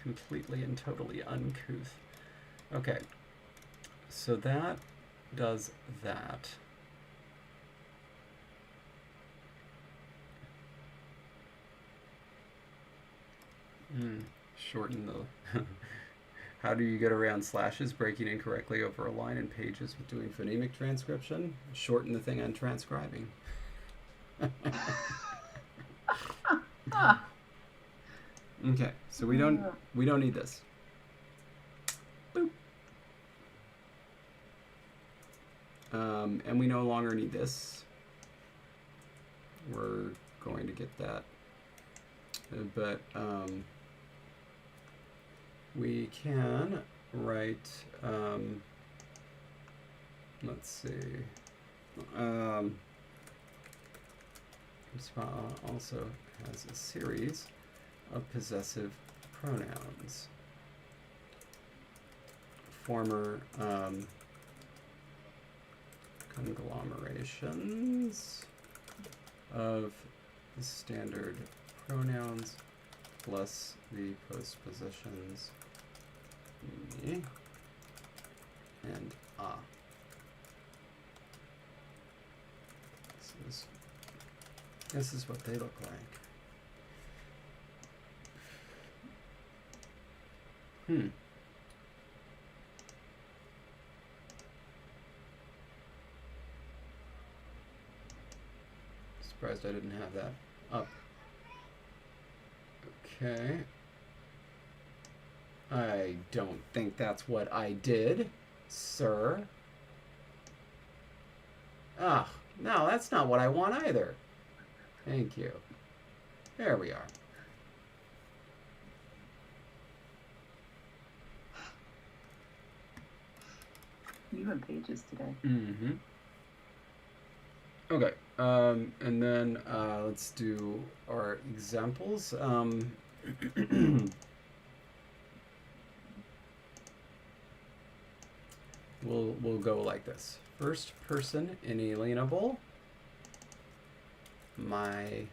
Speaker 1: Completely and totally uncouth. Okay, so that does that. Shorten the... How do you get around slashes breaking incorrectly over a line in pages with doing phonemic transcription? Shorten the thing on transcribing. Okay, so we don't need this. Boop. And we no longer need this. We're going to get that. But we can write, let's see, also has a series of possessive pronouns. Former conglomerations of the standard pronouns plus the postpositions me and ah. This is what they look like. Surprised I didn't have that up. Okay. I don't think that's what I did, sir. Ah, no, that's not what I want either. Thank you. There we are.
Speaker 2: You have pages today.
Speaker 1: Mm-hmm. Okay, and then let's do our examples. We'll go like this. First person inalienable. My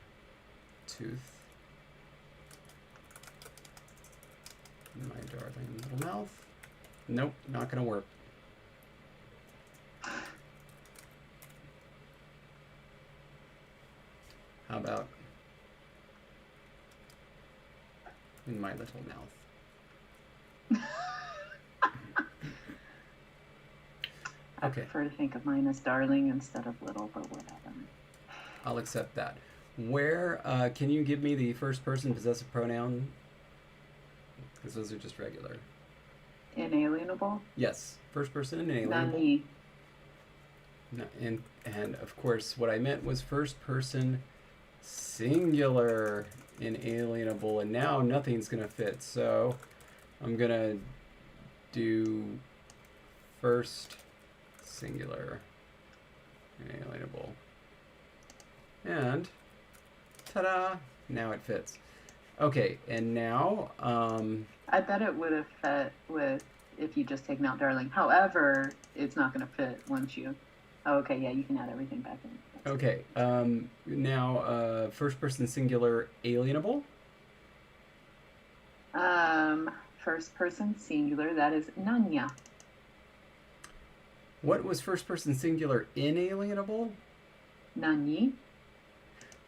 Speaker 1: tooth. My darling little mouth. Nope, not gonna work. How about in my little mouth?
Speaker 2: I prefer to think of mine as darling instead of little, but whatever.
Speaker 1: I'll accept that. Where, can you give me the first person possessive pronoun? Because those are just regular.
Speaker 2: Inalienable?
Speaker 1: Yes. First person inalienable.
Speaker 2: Nani.
Speaker 1: No, and of course, what I meant was first person singular inalienable, and now nothing's going to fit. So I'm going to do first singular inalienable. And ta-da! Now it fits. Okay, and now
Speaker 2: I bet it would have fit with if you just taken out darling. However, it's not going to fit once you. Oh, okay, yeah, you can add everything back in. That's
Speaker 1: okay, now first person singular alienable.
Speaker 2: First person singular, that is nanya.
Speaker 1: What was first person singular inalienable?
Speaker 2: Nani.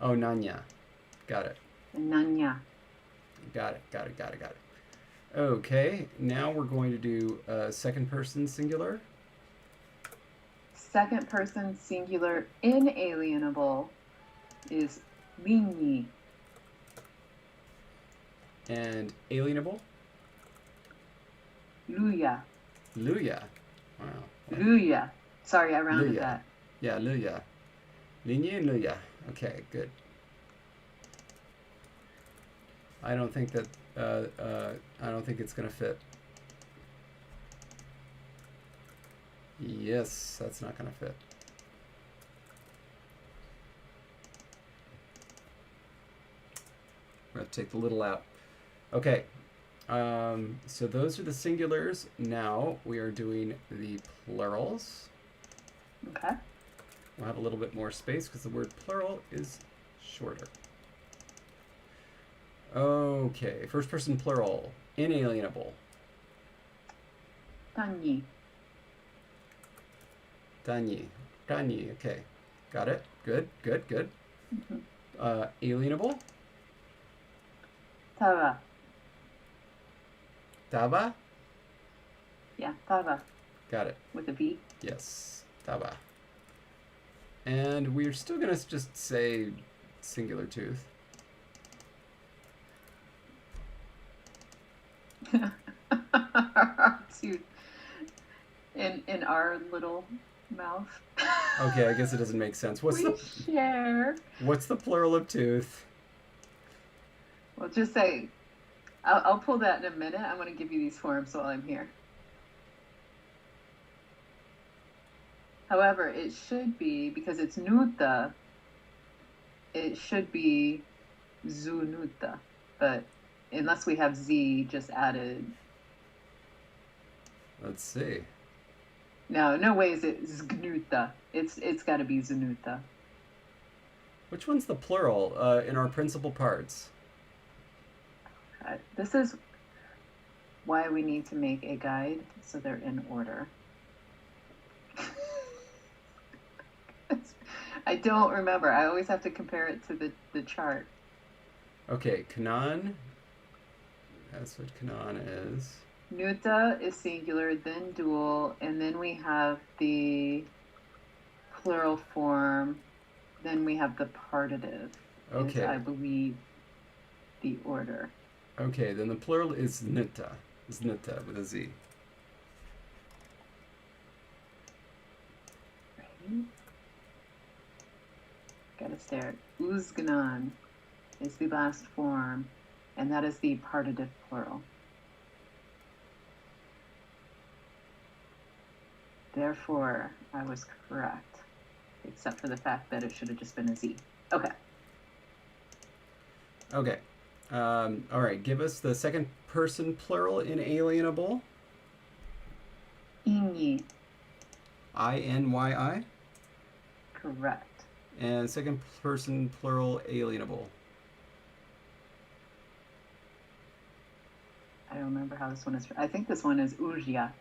Speaker 1: Oh, nanya. Got it.
Speaker 2: Nanya.
Speaker 1: Got it. Okay, now we're going to do second person singular.
Speaker 2: Second person singular inalienable is linyi.
Speaker 1: And alienable?
Speaker 2: Luya.
Speaker 1: Luya. Wow.
Speaker 2: Luya. Sorry, I rounded
Speaker 1: Luya.
Speaker 2: that.
Speaker 1: Yeah, Luya. Linje. Okay, good. I don't think that. I don't think it's gonna fit. Yes, that's not gonna fit. We're gonna take the little out. Okay. So those are the singulars. Now we are doing the plurals.
Speaker 2: Okay.
Speaker 1: We'll have a little bit more space because the word plural is shorter. Okay, first person plural. Inalienable.
Speaker 2: Tanyi.
Speaker 1: Danyi. Danyi, okay. Got it. Good.
Speaker 2: Mm-hmm.
Speaker 1: Alienable.
Speaker 2: Tava.
Speaker 1: Dava.
Speaker 2: Yeah, tava.
Speaker 1: Got it.
Speaker 2: With a V.
Speaker 1: Yes. Dava. And we're still going to just say singular tooth.
Speaker 2: Dude. In our little mouth.
Speaker 1: Okay, I guess it doesn't make sense.
Speaker 2: We share.
Speaker 1: What's the plural of tooth?
Speaker 2: Well, just say, I'll pull that in a minute. I'm going to give you these forms while I'm here. However, it should be, because it's nuta, it should be zunuta. But unless we have Z just added.
Speaker 1: Let's see.
Speaker 2: No way is it zgnuta. It's got to be zunuta.
Speaker 1: Which one's the plural in our principal parts?
Speaker 2: This is why we need to make a guide so they're in order. I don't remember. I always have to compare it to the chart.
Speaker 1: Okay, kanan. That's what kanan is.
Speaker 2: Nuta is singular, then dual, and then we have the plural form, then we have the partitive.
Speaker 1: Okay.
Speaker 2: Is, I believe, the order.
Speaker 1: Okay, then the plural is nita. Is nita with a Z.
Speaker 2: Right. Gotta stare. Uzgnan is the last form, and that is the partitive plural. Therefore, I was correct, except for the fact that it should have just been a Z. Okay.
Speaker 1: Okay. All right, give us the second person plural inalienable.
Speaker 2: Inyi.
Speaker 1: I-N-Y-I.
Speaker 2: Correct.
Speaker 1: And second person plural alienable.
Speaker 2: I don't remember how this one is. I think this one is Uzya.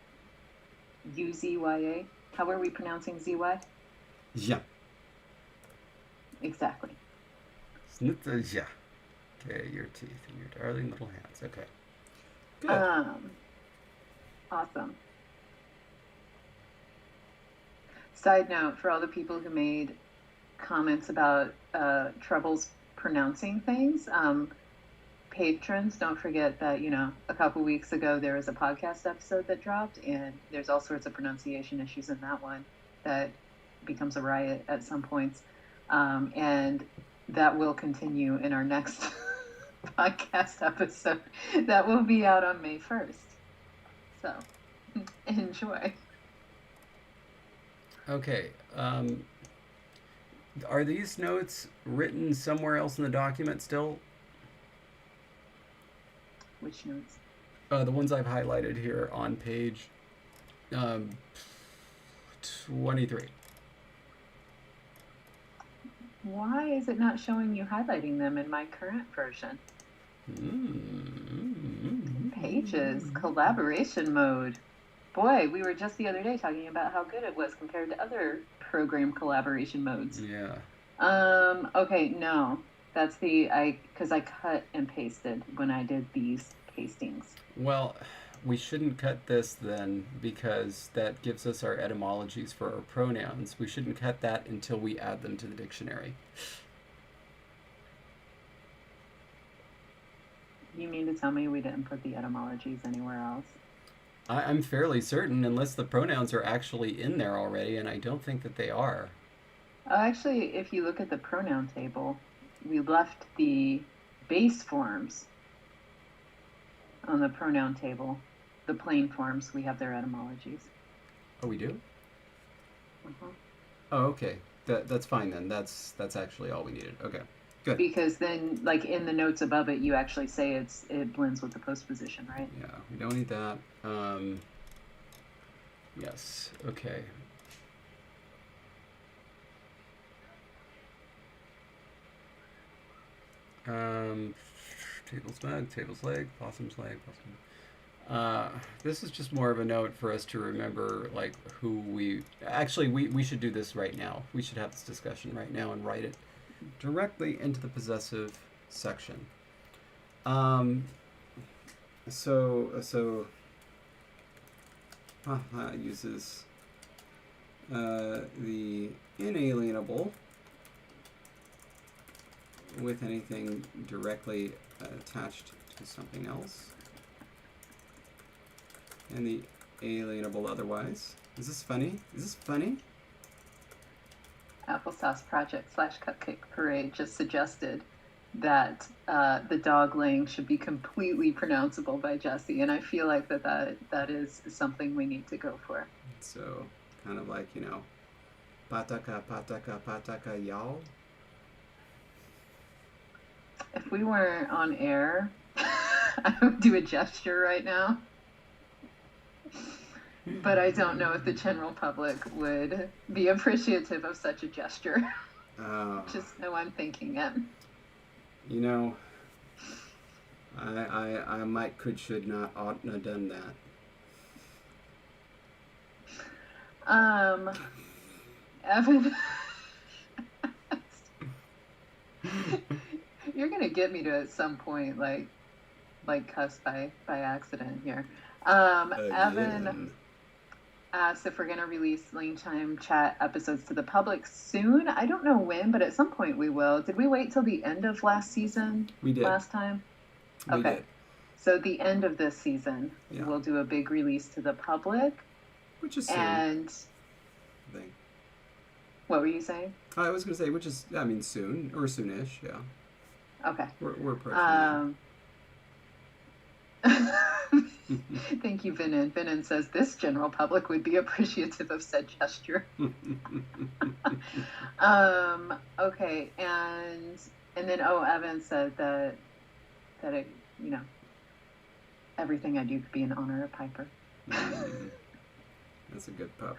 Speaker 2: U-Z-Y-A. How are we pronouncing Z-Y?
Speaker 1: Ja.
Speaker 2: Exactly.
Speaker 1: Snita ja. Okay, your teeth and your darling little hands. Okay. Good.
Speaker 2: Awesome. Side note, for all the people who made comments about troubles pronouncing things, patrons, don't forget that, a couple weeks ago there was a podcast episode that dropped, and there's all sorts of pronunciation issues in that one that becomes a riot at some points. And that will continue in our next podcast episode that will be out on May 1st. So, enjoy.
Speaker 1: Okay. Are these notes written somewhere else in the document still?
Speaker 2: Which notes?
Speaker 1: The ones I've highlighted here on page 23.
Speaker 2: Why is it not showing you highlighting them in my current version? Pages, collaboration mode. Boy, we were just the other day talking about how good it was compared to other program collaboration modes.
Speaker 1: Yeah.
Speaker 2: Okay, no. That's because I cut and pasted when I did these pastings.
Speaker 1: Well, we shouldn't cut this then, because that gives us our etymologies for our pronouns. We shouldn't cut that until we add them to the dictionary.
Speaker 2: You mean to tell me we didn't put the etymologies anywhere else?
Speaker 1: I'm fairly certain, unless the pronouns are actually in there already, and I don't think that they are.
Speaker 2: Actually, if you look at the pronoun table, we left the base forms on the pronoun table. The plain forms, we have their etymologies.
Speaker 1: Oh, we do?
Speaker 2: Uh-huh.
Speaker 1: Oh, okay. That's fine then. That's actually all we needed. Okay, good.
Speaker 2: Because then, like in the notes above it, you actually say it blends with the postposition, right?
Speaker 1: Yeah, we don't need that. Yes. Okay. Table's mug, table's leg, possum's leg, possum. This is just more of a note for us to remember, like, who we... Actually, we should do this right now. We should have this discussion right now and write it directly into the possessive section. So uses the inalienable with anything directly attached to something else, and the alienable otherwise. Is this funny? Is this funny?
Speaker 2: Applesauce Project / Cupcake Parade just suggested that the dogling should be completely pronounceable by Jesse, and I feel like that is something we need to go for.
Speaker 1: So, kind of like, pataka, pataka, pataka, y'all.
Speaker 2: If we weren't on air, I would do a gesture right now. But I don't know if the general public would be appreciative of such a gesture. Just how I'm thinking it.
Speaker 1: I might, could, should not, oughtn't have done that.
Speaker 2: Evan, you're gonna get me to at some point, like cuss by accident here. Evan asked if we're gonna release LangTime chat episodes to the public soon. I don't know when, but at some point we will. Did we wait till the end of last season?
Speaker 1: We did.
Speaker 2: Last time?
Speaker 1: We
Speaker 2: okay.
Speaker 1: Did.
Speaker 2: So the end of this season, we'll do a big release to the public.
Speaker 1: Which is soon.
Speaker 2: And what were you saying?
Speaker 1: I was going to say, which is, I mean, soon, or soonish, yeah.
Speaker 2: Okay.
Speaker 1: We're approaching
Speaker 2: Thank you, Vinan. Vinan says, this general public would be appreciative of said gesture. Okay, and then, Evan said that it, everything I do could be in honor of Piper.
Speaker 1: That's a good pup.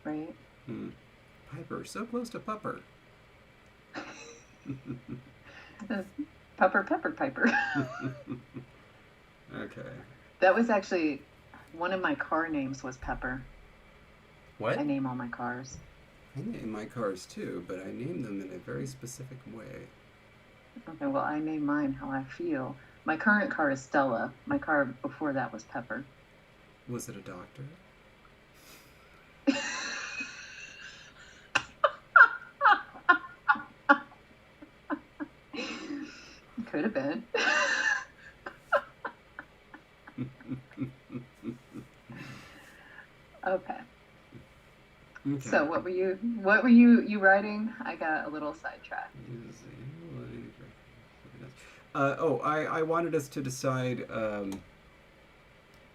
Speaker 2: Right?
Speaker 1: Piper, so close to Pupper.
Speaker 2: Pupper, Pepper, Piper.
Speaker 1: Okay.
Speaker 2: That was actually, one of my car names was Pepper.
Speaker 1: What?
Speaker 2: I name all my cars.
Speaker 1: I name my cars too, but I name them in a very specific way.
Speaker 2: Okay, well, I name mine how I feel. My current car is Stella. My car before that was Pepper.
Speaker 1: Was it a doctor?
Speaker 2: Could have been. Okay. So what were you writing? I got a little sidetracked.
Speaker 1: I wanted us to decide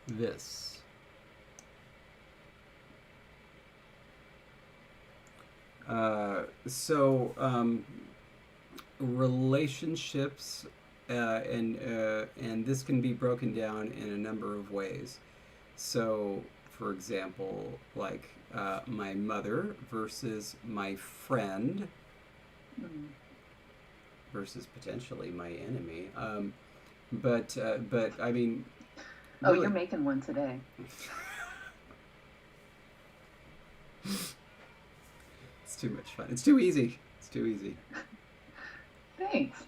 Speaker 1: this. Relationships, and this can be broken down in a number of ways. So, for example, like my mother versus my friend versus potentially my enemy. But I mean.
Speaker 2: Oh, really, you're making one today.
Speaker 1: It's too much fun. It's too easy. It's too easy.
Speaker 2: Thanks.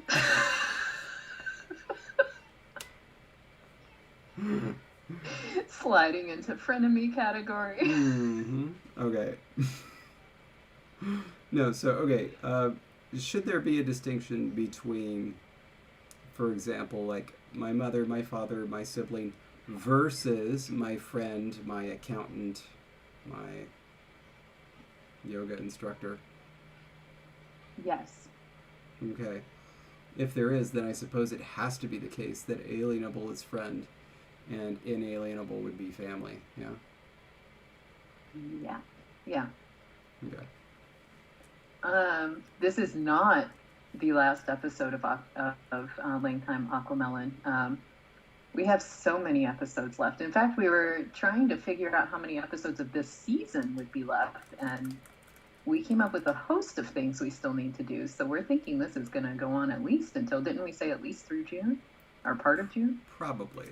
Speaker 2: Sliding into frenemy category.
Speaker 1: Okay. No, so, okay. Should there be a distinction between, for example, like my mother, my father, my sibling versus my friend, my accountant, my yoga instructor?
Speaker 2: Yes.
Speaker 1: Okay. If there is, then I suppose it has to be the case that alienable is friend and inalienable would be family. Yeah?
Speaker 2: Yeah. Yeah.
Speaker 1: Okay.
Speaker 2: This is not the last episode of LangTime Aquamelon. We have so many episodes left. In fact, we were trying to figure out how many episodes of this season would be left, and we came up with a host of things we still need to do. So we're thinking this is going to go on at least until, didn't we say at least through June? Or part of June?
Speaker 1: Probably.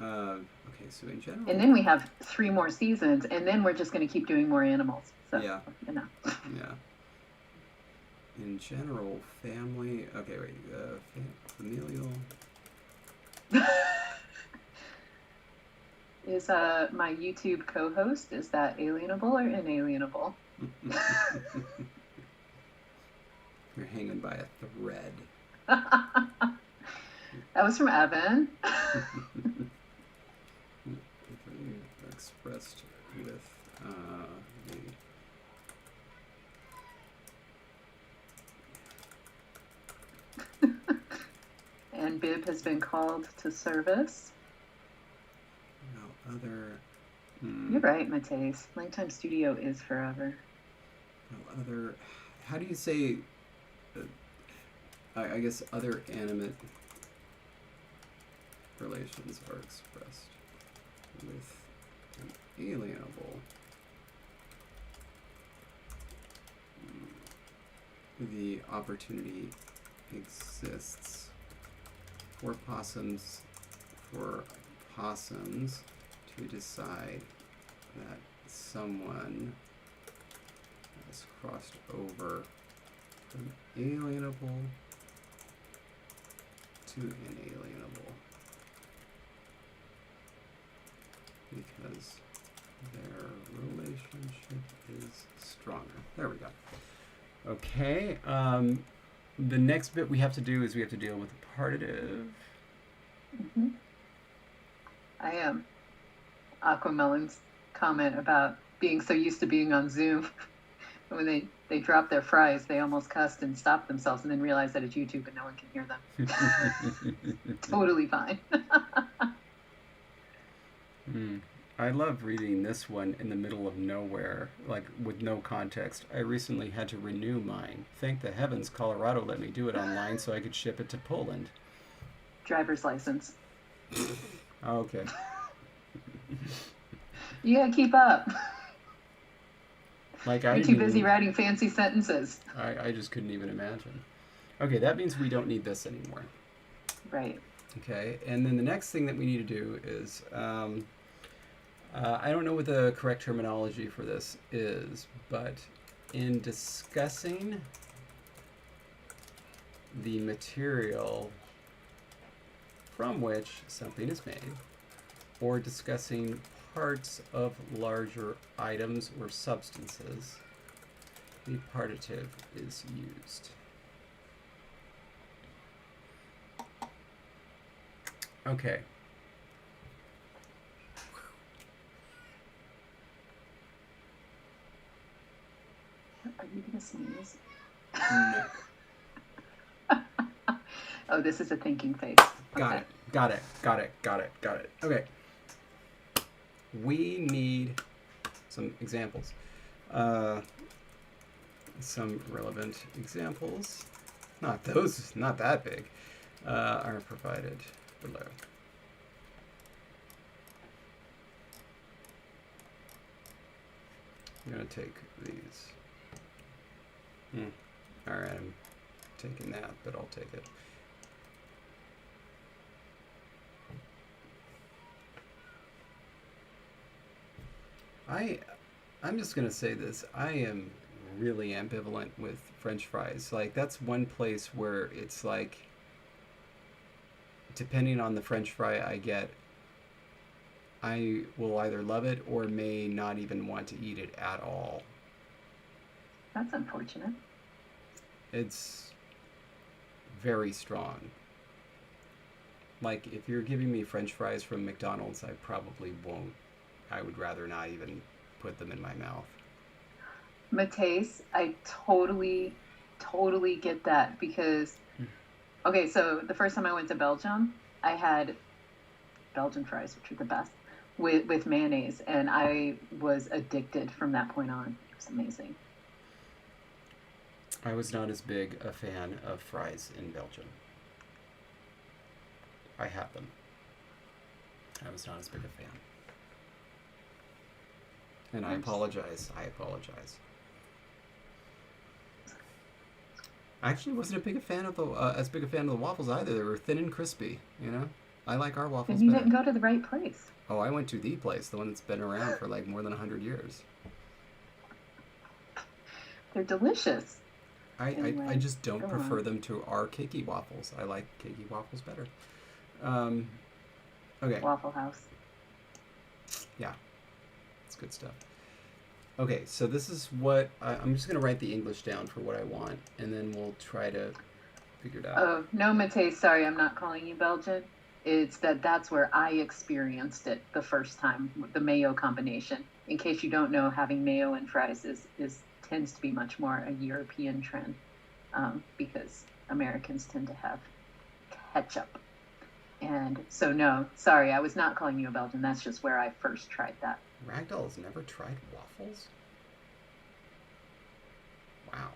Speaker 1: Okay, so in general...
Speaker 2: And then we have 3 more seasons, and then we're just going to keep doing more animals. So,
Speaker 1: yeah.
Speaker 2: You know.
Speaker 1: Yeah. In general, family... Okay, wait. Familial...
Speaker 2: Is my YouTube co-host, is that alienable or inalienable?
Speaker 1: You're hanging by a thread.
Speaker 2: That was from Evan.
Speaker 1: Expressed with the...
Speaker 2: And Bib has been called to service.
Speaker 1: No other...
Speaker 2: You're right, Mateus. LangTime Studio is forever.
Speaker 1: No other... How do you say... I guess other animate relations are expressed with an alienable. The opportunity exists for possums to decide that someone has crossed over from alienable to inalienable because their relationship is stronger. There we go. Okay. The next bit we have to do is we have to deal with the partitive.
Speaker 2: Mm-hmm. I am. Aquamelon's comment about being so used to being on Zoom. When they drop their fries, they almost cussed and stopped themselves and then realized that it's YouTube and no one can hear them. Totally fine.
Speaker 1: I love reading this one in the middle of nowhere, like with no context. I recently had to renew mine. Thank the heavens Colorado let me do it online so I could ship it to Poland.
Speaker 2: Driver's license.
Speaker 1: Okay.
Speaker 2: You gotta keep up.
Speaker 1: Like
Speaker 2: You're too busy writing fancy sentences.
Speaker 1: I just couldn't even imagine. Okay, that means we don't need this anymore.
Speaker 2: Right.
Speaker 1: Okay, and then the next thing that we need to do is, I don't know what the correct terminology for this is, but in discussing the material from which something is made, or discussing parts of larger items or substances, the partitive is used. Okay.
Speaker 2: Are you gonna sneeze?
Speaker 1: No.
Speaker 2: Oh, this is a thinking face.
Speaker 1: Got it. Okay. We need some examples. Some relevant examples, not that big, are provided below. I'm going to take these. Alright, I'm taking that, but I'll take it. I'm just going to say this. I am really ambivalent with French fries. Like, that's one place where it's like, depending on the French fry I get, I will either love it or may not even want to eat it at all.
Speaker 2: That's unfortunate.
Speaker 1: It's very strong. Like, if you're giving me French fries from McDonald's, I probably won't. I would rather not even put them in my mouth.
Speaker 2: Mateus, I totally, totally get that because, okay, so the first time I went to Belgium, I had Belgian fries, which are the best, with mayonnaise, and I was addicted from that point on. It was amazing.
Speaker 1: I was not as big a fan of fries in Belgium. I had them. I was not as big a fan. And I apologize. I apologize. I actually wasn't as big a fan of the waffles either. They were thin and crispy, you know? I like our waffles
Speaker 2: And you
Speaker 1: better.
Speaker 2: didn't go to the right place.
Speaker 1: Oh, I went to the place, the one that's been around for like more than 100 years.
Speaker 2: They're delicious.
Speaker 1: I just don't prefer them to our cakey waffles. I like cakey waffles better. Okay.
Speaker 2: Waffle House.
Speaker 1: Yeah. It's good stuff. Okay, so this is what... I'm just going to write the English down for what I want, and then we'll try to figure it out.
Speaker 2: Oh, no, Mateus, sorry, I'm not calling you Belgian. It's that's where I experienced it the first time, the mayo combination. In case you don't know, having mayo and fries tends to be much more a European trend because Americans tend to have ketchup. And so, no, sorry, I was not calling you a Belgian. That's just where I first tried that.
Speaker 1: Ragdoll has never tried waffles? Wow.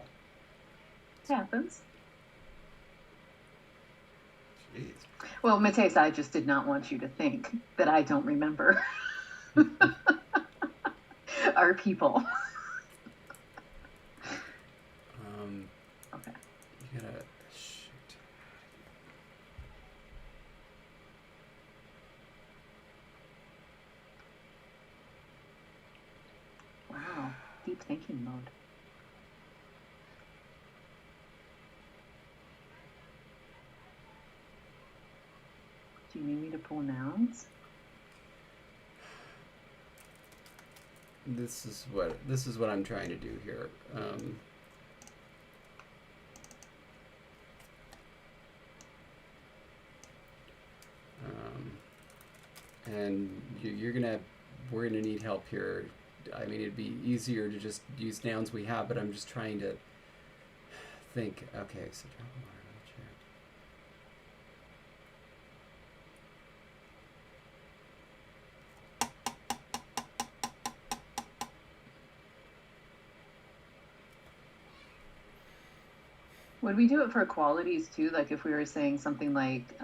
Speaker 2: It happens.
Speaker 1: Jeez.
Speaker 2: Well, Mateus, I just did not want you to think that I don't remember our people. Okay.
Speaker 1: You gotta shoot.
Speaker 2: Wow, deep thinking mode. Do you need me to pull nouns?
Speaker 1: This is what I'm trying to do here. And we're gonna need help here. I mean, it'd be easier to just use nouns we have, but I'm just trying to think. Okay, so drop a water in the chair.
Speaker 2: Would we do it for qualities too? Like if we were saying something like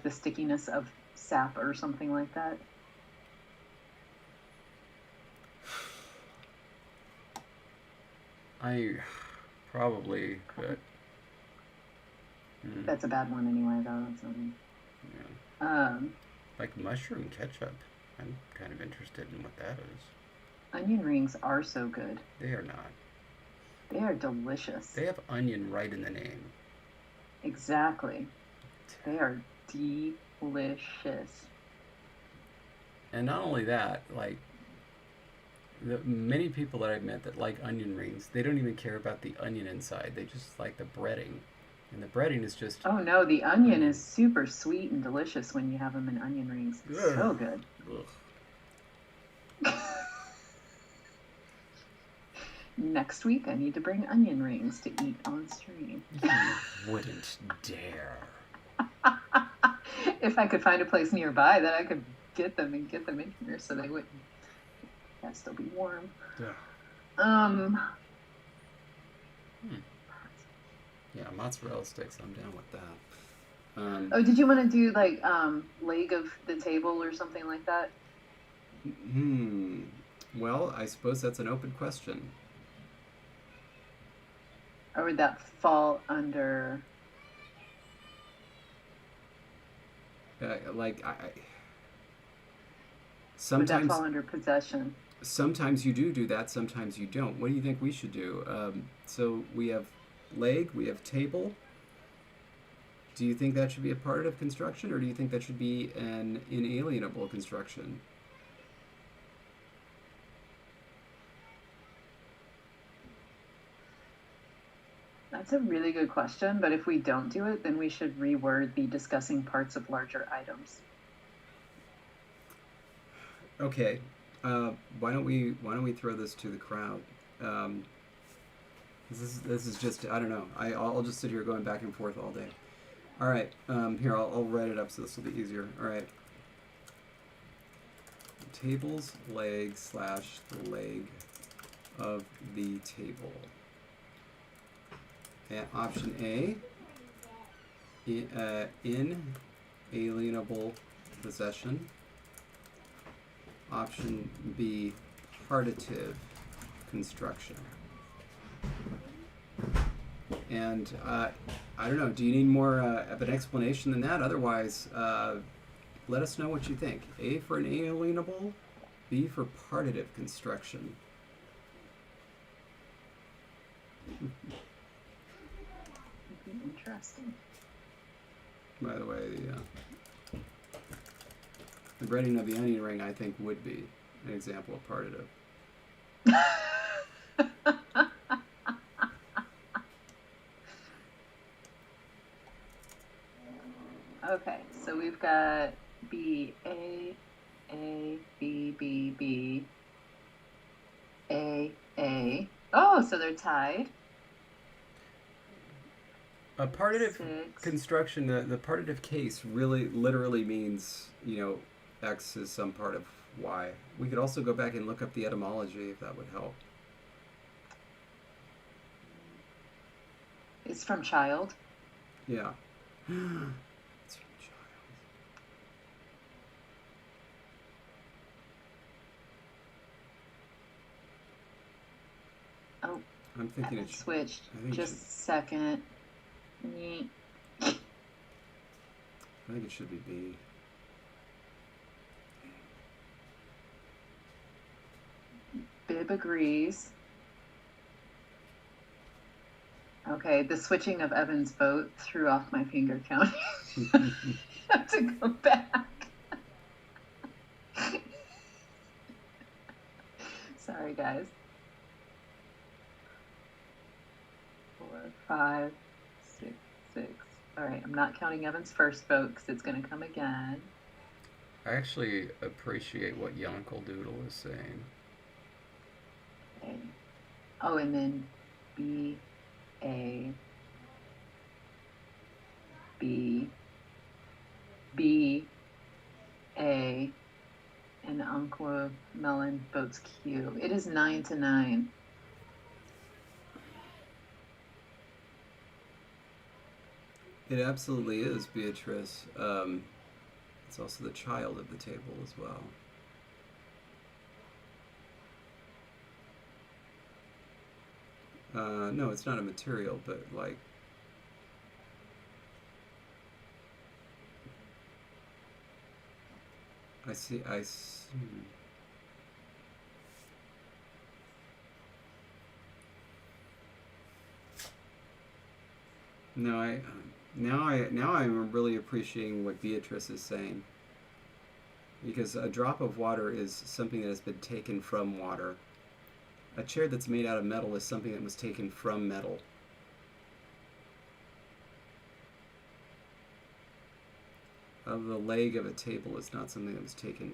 Speaker 2: the stickiness of sap or something like that?
Speaker 1: I probably could.
Speaker 2: That's a bad one anyway, though.
Speaker 1: Yeah. Like mushroom ketchup. I'm kind of interested in what that is.
Speaker 2: Onion rings are so good.
Speaker 1: They are not.
Speaker 2: They are delicious.
Speaker 1: They have onion right in the name.
Speaker 2: Exactly. They are delicious.
Speaker 1: And not only that, like, many people that I've met that like onion rings, they don't even care about the onion inside. They just like the breading. And the breading is just...
Speaker 2: Oh, no, the onion is super sweet and delicious when you have them in onion rings.
Speaker 1: Ugh.
Speaker 2: So good. Next week, I need to bring onion rings to eat on stream.
Speaker 1: You wouldn't dare.
Speaker 2: If I could find a place nearby that I could get them in here so they wouldn't still be warm.
Speaker 1: Yeah. Yeah, mozzarella sticks. I'm down with that.
Speaker 2: Oh, did you want to do like leg of the table or something like that?
Speaker 1: Well, I suppose that's an open question.
Speaker 2: Or would that fall under?
Speaker 1: Sometimes,
Speaker 2: would that fall under possession?
Speaker 1: Sometimes you do that. Sometimes you don't. What do you think we should do? So we have leg. We have table. Do you think that should be a part of construction, or do you think that should be an inalienable construction?
Speaker 2: That's a really good question, but if we don't do it, then we should reword the discussing parts of larger items.
Speaker 1: Okay, Why don't we throw this to the crowd? This is just, I don't know. I'll just sit here going back and forth all day. All right. Here, I'll write it up so this will be easier. All right. Table's leg / the leg of the table. And option A, inalienable possession. Option B, partitive construction. And I don't know, do you need more of an explanation than that? Otherwise, let us know what you think. A for inalienable, B for partitive construction.
Speaker 2: Interesting.
Speaker 1: By the way, the breading of the onion ring, I think, would be an example of partitive.
Speaker 2: Okay, so we've got B, A, B, B, B, A, A. Oh, so they're tied.
Speaker 1: A partitive
Speaker 2: 6.
Speaker 1: construction, the partitive case really literally means, X is some part of Y. We could also go back and look up the etymology if that would help.
Speaker 2: It's from child.
Speaker 1: Yeah. It's from child.
Speaker 2: Oh,
Speaker 1: I'm thinking
Speaker 2: it switched. Just a second.
Speaker 1: I think it should be B.
Speaker 2: Bib agrees. Okay, the switching of Evan's vote threw off my finger counting. I have to go back. Sorry, guys. 4, 5, 6, 6. All right, I'm not counting Evan's first vote because it's going to come again.
Speaker 1: I actually appreciate what Yonkel Doodle is saying.
Speaker 2: Okay. Oh, and then B, A, B, B, A, and Anqua Melon votes Q. It is 9-9.
Speaker 1: It absolutely is, Beatrice. It's also the child of the table as well. No, it's not a material, but like... I see. No, now I'm really appreciating what Beatrice is saying. Because a drop of water is something that has been taken from water. A chair that's made out of metal is something that was taken from metal. The leg of a table is not something that was taken,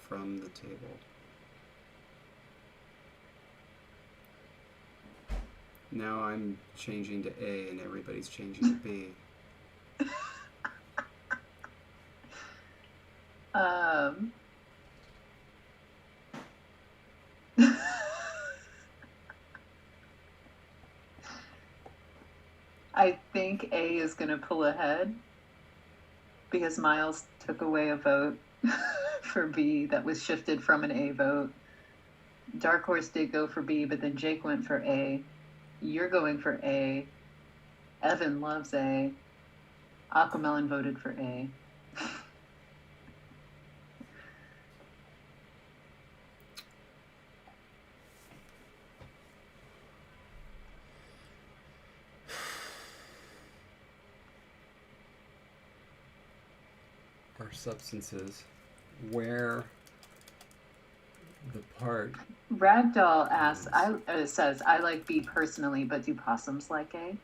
Speaker 1: from the table. Now I'm changing to A and everybody's changing to B.
Speaker 2: I think A is going to pull ahead because Miles took away a vote for B that was shifted from an A vote. Dark Horse did go for B, but then Jake went for A. You're going for A. Evan loves A. Aquamelon voted for A.
Speaker 1: Are substances where the part...
Speaker 2: Ragdoll asks, says, I like B personally, but do possums like A?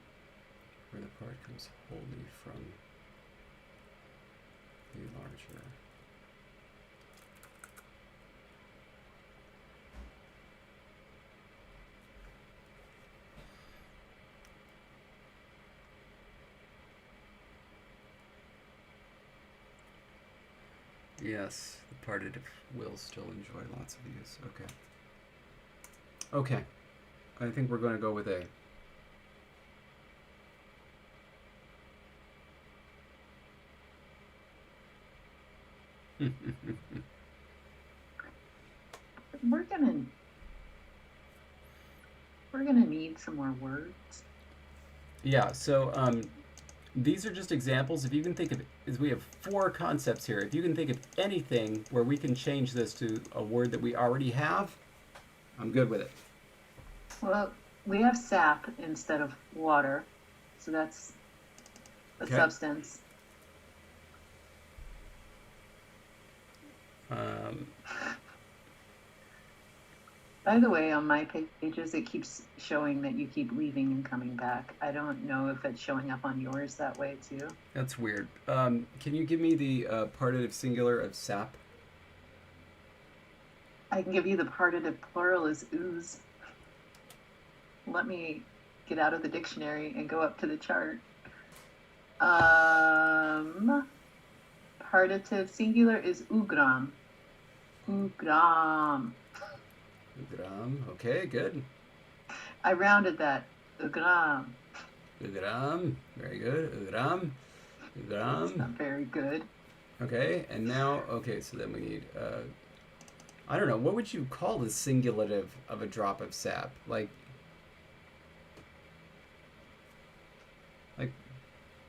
Speaker 1: Where the part comes wholly from the larger. Yes, the partitive will still enjoy lots of use. Okay. Okay. I think we're going to go with A.
Speaker 2: We're gonna need some more words.
Speaker 1: Yeah, so these are just examples. If you can think of, is we have 4 concepts here. If you can think of anything where we can change this to a word that we already have, I'm good with it.
Speaker 2: Well, we have sap instead of water, so that's a substance. By the way, on my pages, it keeps showing that you keep leaving and coming back. I don't know if it's showing up on yours that way, too.
Speaker 1: That's weird. Can you give me the partitive singular of sap?
Speaker 2: I can give you the partitive plural is ooze. Let me get out of the dictionary and go up to the chart. Partitive singular is ugram. Ugram.
Speaker 1: Ugram. Okay, good.
Speaker 2: I rounded that. Ugram.
Speaker 1: Ugram. Very good. Ugram. Ugram.
Speaker 2: It's not very good.
Speaker 1: Okay, and now, okay, so then we need, I don't know, what would you call the singulative of a drop of sap? Like,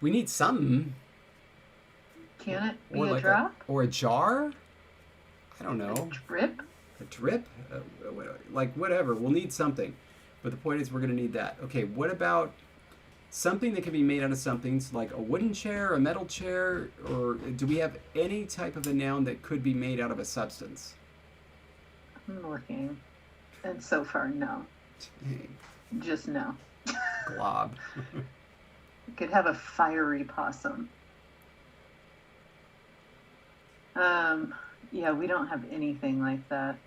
Speaker 1: we need something.
Speaker 2: Can it be
Speaker 1: or
Speaker 2: a
Speaker 1: like
Speaker 2: drop?
Speaker 1: Or a jar? I don't know.
Speaker 2: A drip?
Speaker 1: A drip? Like, whatever. We'll need something. But the point is we're going to need that. Okay, what about something that can be made out of something, like a wooden chair, a metal chair, or do we have any type of a noun that could be made out of a substance?
Speaker 2: I'm looking. And so far, no.
Speaker 1: Dang.
Speaker 2: Just no.
Speaker 1: Glob.
Speaker 2: You could have a fiery possum. Yeah, we don't have anything like that.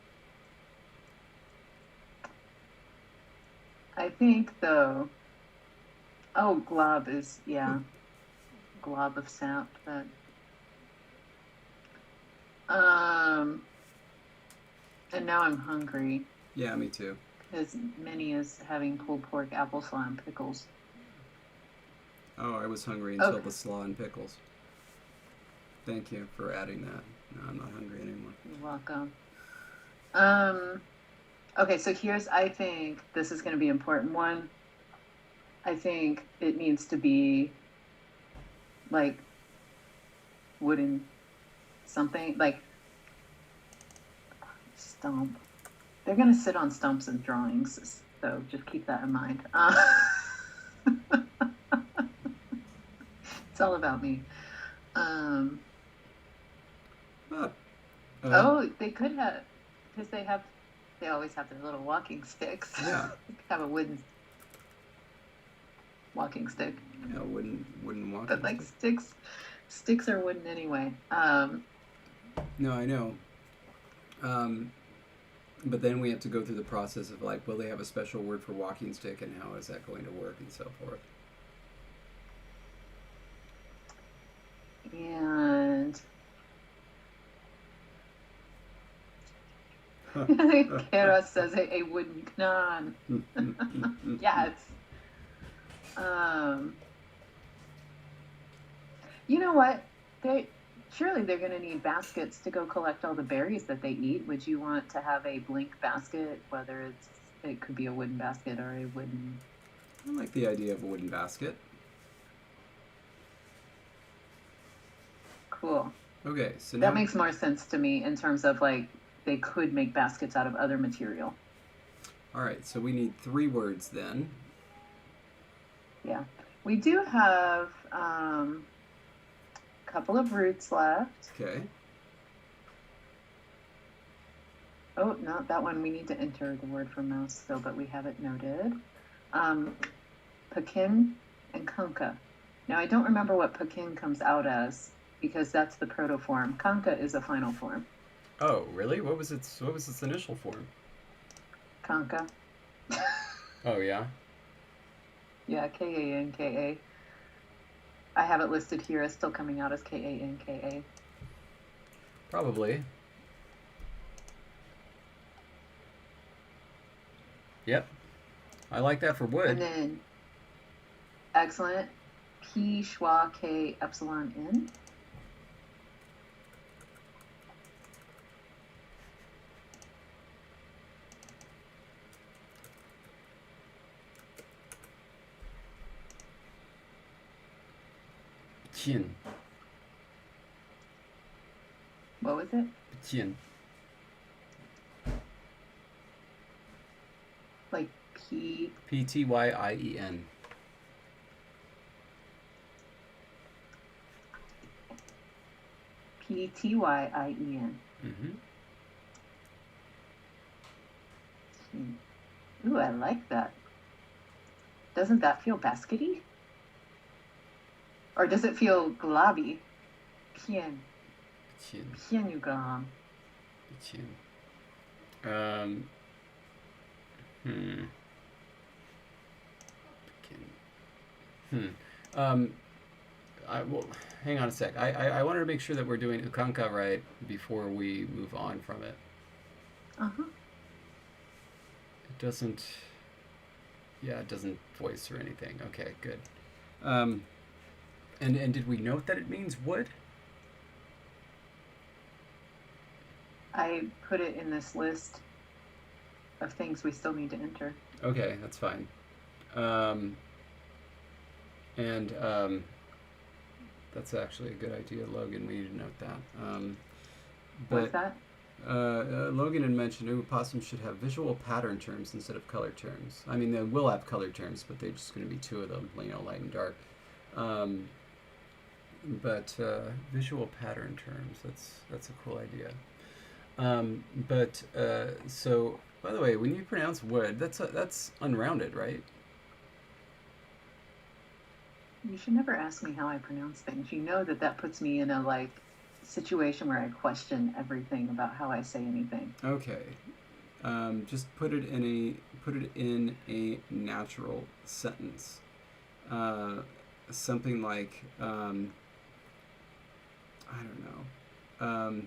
Speaker 2: I think, though, glob is, yeah, glob of sap, but, and now I'm hungry.
Speaker 1: Yeah, me too.
Speaker 2: As many as having pulled pork, applesauce, and pickles.
Speaker 1: Oh, I was hungry until the slaw and pickles. Thank you for adding that. No, I'm not hungry anymore.
Speaker 2: You're welcome. Okay, so I think this is going to be important. One, I think it needs to be like wooden something, like stump. They're going to sit on stumps in drawings, so just keep that in mind. It's all about me. They could have, because they always have their little walking sticks.
Speaker 1: Yeah.
Speaker 2: Have a wooden walking stick.
Speaker 1: Yeah, wooden walking
Speaker 2: But like
Speaker 1: stick.
Speaker 2: sticks are wooden anyway.
Speaker 1: No, I know. But then we have to go through the process of like, will they have a special word for walking stick, and how is that going to work, and so forth.
Speaker 2: And Kara says a wooden knan. Yes. You know what? Surely they're going to need baskets to go collect all the berries that they eat. Would you want to have a blink basket, whether it could be a wooden basket or a wooden...
Speaker 1: I like the idea of a wooden basket.
Speaker 2: Cool.
Speaker 1: Okay, so
Speaker 2: that makes more sense to me in terms of like they could make baskets out of other material.
Speaker 1: All right, so we need 3 words then.
Speaker 2: Yeah, we do have a couple of roots left.
Speaker 1: Okay.
Speaker 2: Oh, no, that one we need to enter the word for mouse still, but we have it noted. Pekin and Kanka. Now I don't remember what Pekin comes out as, because that's the protoform. Kanka is a final form.
Speaker 1: Oh, really? What was its initial form?
Speaker 2: Kanka.
Speaker 1: Oh, yeah?
Speaker 2: Yeah, K-A-N-K-A. I have it listed here as still coming out as K-A-N-K-A.
Speaker 1: Probably. Yep. I like that for wood.
Speaker 2: And then, excellent. P schwa K epsilon N.
Speaker 1: Chin.
Speaker 2: What was it?
Speaker 1: Chin.
Speaker 2: Like P.
Speaker 1: P-T-Y-I-E-N.
Speaker 2: P-T-Y-I-E-N.
Speaker 1: Mm-hmm.
Speaker 2: Ooh, I like that. Doesn't that feel baskety? Or does it feel globby? Pien.
Speaker 1: Chin.
Speaker 2: Pienugram.
Speaker 1: Chin. Well, hang on a sec. I wanted to make sure that we're doing ukanka right before we move on from it.
Speaker 2: Uh-huh.
Speaker 1: It doesn't... Yeah, it doesn't voice or anything. Okay, good. And did we note that it means wood?
Speaker 2: I put it in this list of things we still need to enter.
Speaker 1: Okay, that's fine. That's actually a good idea, Logan. We need to note that.
Speaker 2: What's that?
Speaker 1: Logan had mentioned opossums should have visual pattern terms instead of color terms. I mean, they will have color terms, but they're just going to be two of them, light and dark. Visual pattern terms, that's a cool idea. So, by the way, when you pronounce wood, that's unrounded, right?
Speaker 2: You should never ask me how I pronounce things. You know that puts me in a situation where I question everything about how I say anything.
Speaker 1: Okay. Just put it in a natural sentence. Something like I don't know.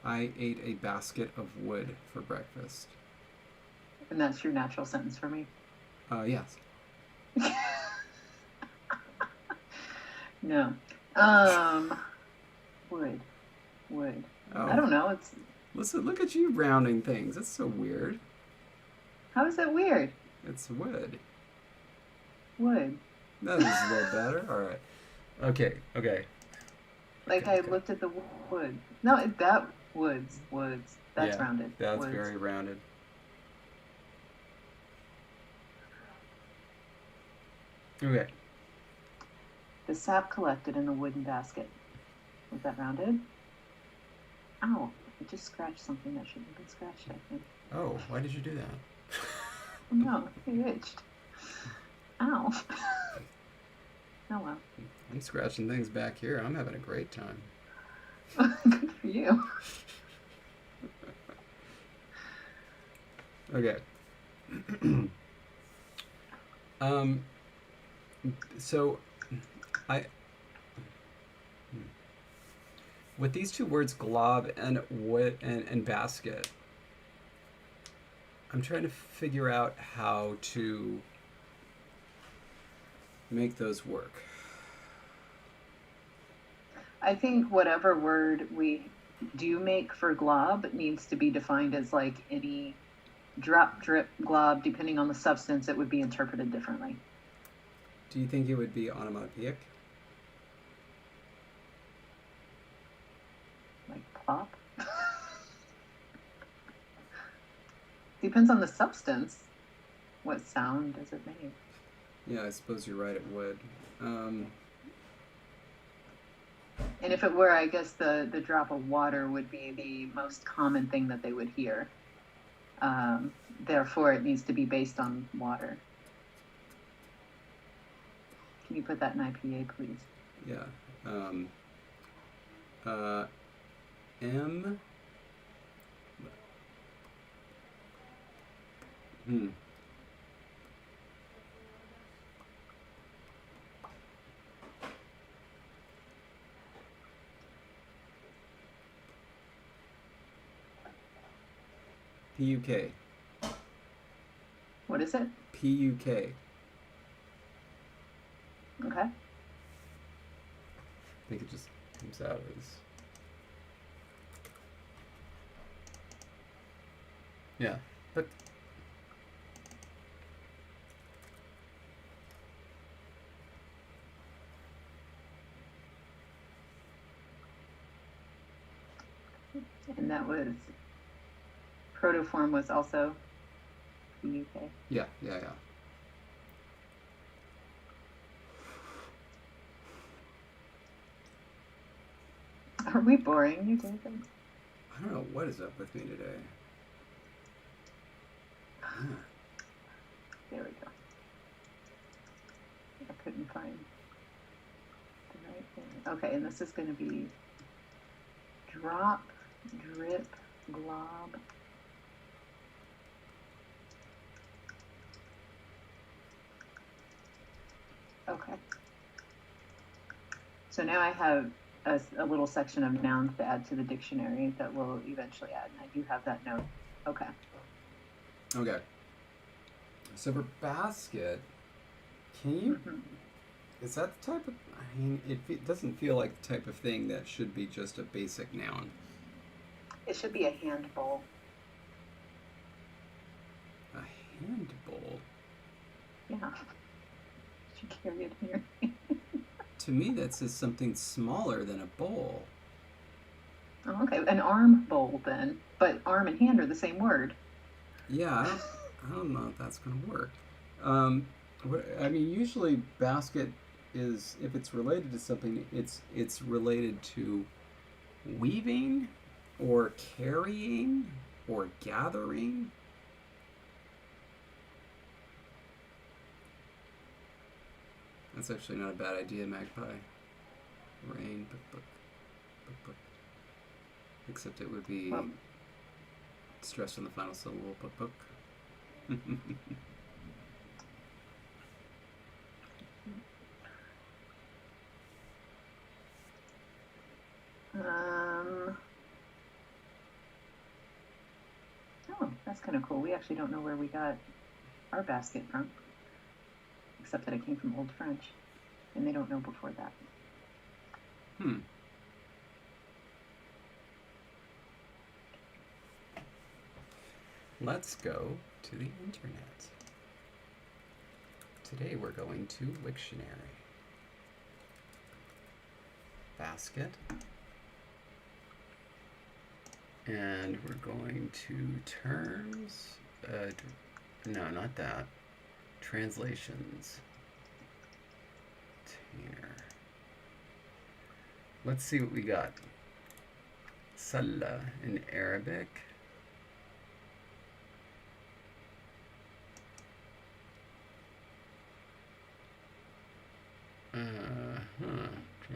Speaker 1: I ate a basket of wood for breakfast.
Speaker 2: And that's your natural sentence for me?
Speaker 1: Yes.
Speaker 2: No. Wood.
Speaker 1: Oh.
Speaker 2: I don't know. It's.
Speaker 1: Listen, look at you rounding things. That's so weird.
Speaker 2: How is that weird?
Speaker 1: It's wood.
Speaker 2: Wood.
Speaker 1: That is a little better. All right. Okay.
Speaker 2: I looked at the wood. No, that woods. That's rounded.
Speaker 1: That's
Speaker 2: woods.
Speaker 1: very rounded. Okay.
Speaker 2: The sap collected in a wooden basket. Was that rounded? Ow. I just scratched something that shouldn't have been scratched, I think.
Speaker 1: Oh, why did you do that?
Speaker 2: Oh, no, it itched. Ow. Oh, well.
Speaker 1: I'm scratching things back here. I'm having a great time.
Speaker 2: Good for you.
Speaker 1: Okay. So, with these two words, glob and wood and basket, I'm trying to figure out how to make those work.
Speaker 2: I think whatever word we do make for glob needs to be defined as any drop, drip, glob. Depending on the substance, it would be interpreted differently.
Speaker 1: Do you think it would be onomatopoeic?
Speaker 2: Like plop? Depends on the substance. What sound does it make?
Speaker 1: Yeah, I suppose you're right, it would.
Speaker 2: And if it were, I guess the drop of water would be the most common thing that they would hear. Therefore, it needs to be based on water. Can you put that in IPA, please?
Speaker 1: Yeah. M. P-U-K.
Speaker 2: What is it?
Speaker 1: P-U-K.
Speaker 2: Okay.
Speaker 1: I think it just comes out as... Yeah, but...
Speaker 2: And that was... Protoform was also P-U-K.
Speaker 1: Yeah.
Speaker 2: Are we boring you, David?
Speaker 1: I don't know what is up with me today.
Speaker 2: There we go. I couldn't find the right thing. Okay, and this is going to be drop, drip, glob. Okay. So now I have a little section of nouns to add to the dictionary that we'll eventually add. And I do have that note. Okay.
Speaker 1: Okay. So for basket, can you... Is that the type of... I mean, it doesn't feel like the type of thing that should be just a basic noun.
Speaker 2: It should be a hand bowl.
Speaker 1: A hand bowl?
Speaker 2: Yeah. You should carry it in your hand.
Speaker 1: To me, that says something smaller than a bowl.
Speaker 2: Oh, okay, an arm bowl then. But arm and hand are the same word.
Speaker 1: Yeah, I don't know if that's going to work. I mean, usually basket is, if it's related to something, it's related to weaving or carrying or gathering. That's actually not a bad idea, Magpie. Rain, book. Except it would be stressed on the final syllable, book.
Speaker 2: Oh, that's kind of cool. We actually don't know where we got our basket from, except that it came from Old French, and they don't know before that.
Speaker 1: Let's go to the internet. Today we're going to Wiktionary. Basket. And we're going to terms. No, not that. Translations. Container. Let's see what we got. Salla in Arabic.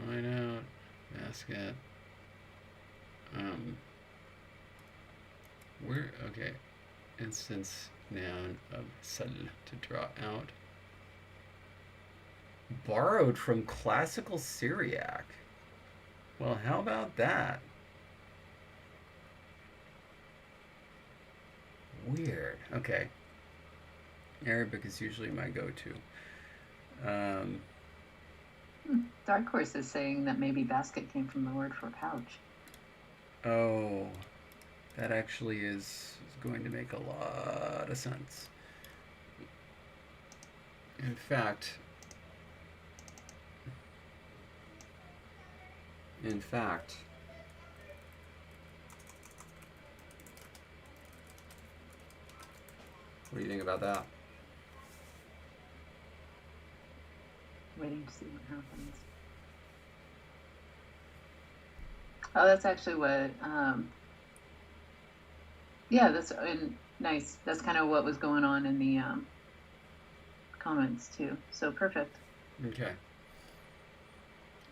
Speaker 1: Drawing out. Basket. Okay. Instance noun of sal, to draw out. Borrowed from classical Syriac. Well, how about that? Weird. Okay. Arabic is usually my go-to.
Speaker 2: Dark Horse is saying that maybe basket came from the word for pouch.
Speaker 1: Oh, that actually is going to make a lot of sense. In fact, what do you think about that?
Speaker 2: Waiting to see what happens. Oh, that's actually what, yeah, that's nice. That's kind of what was going on in the comments too. So perfect.
Speaker 1: Okay.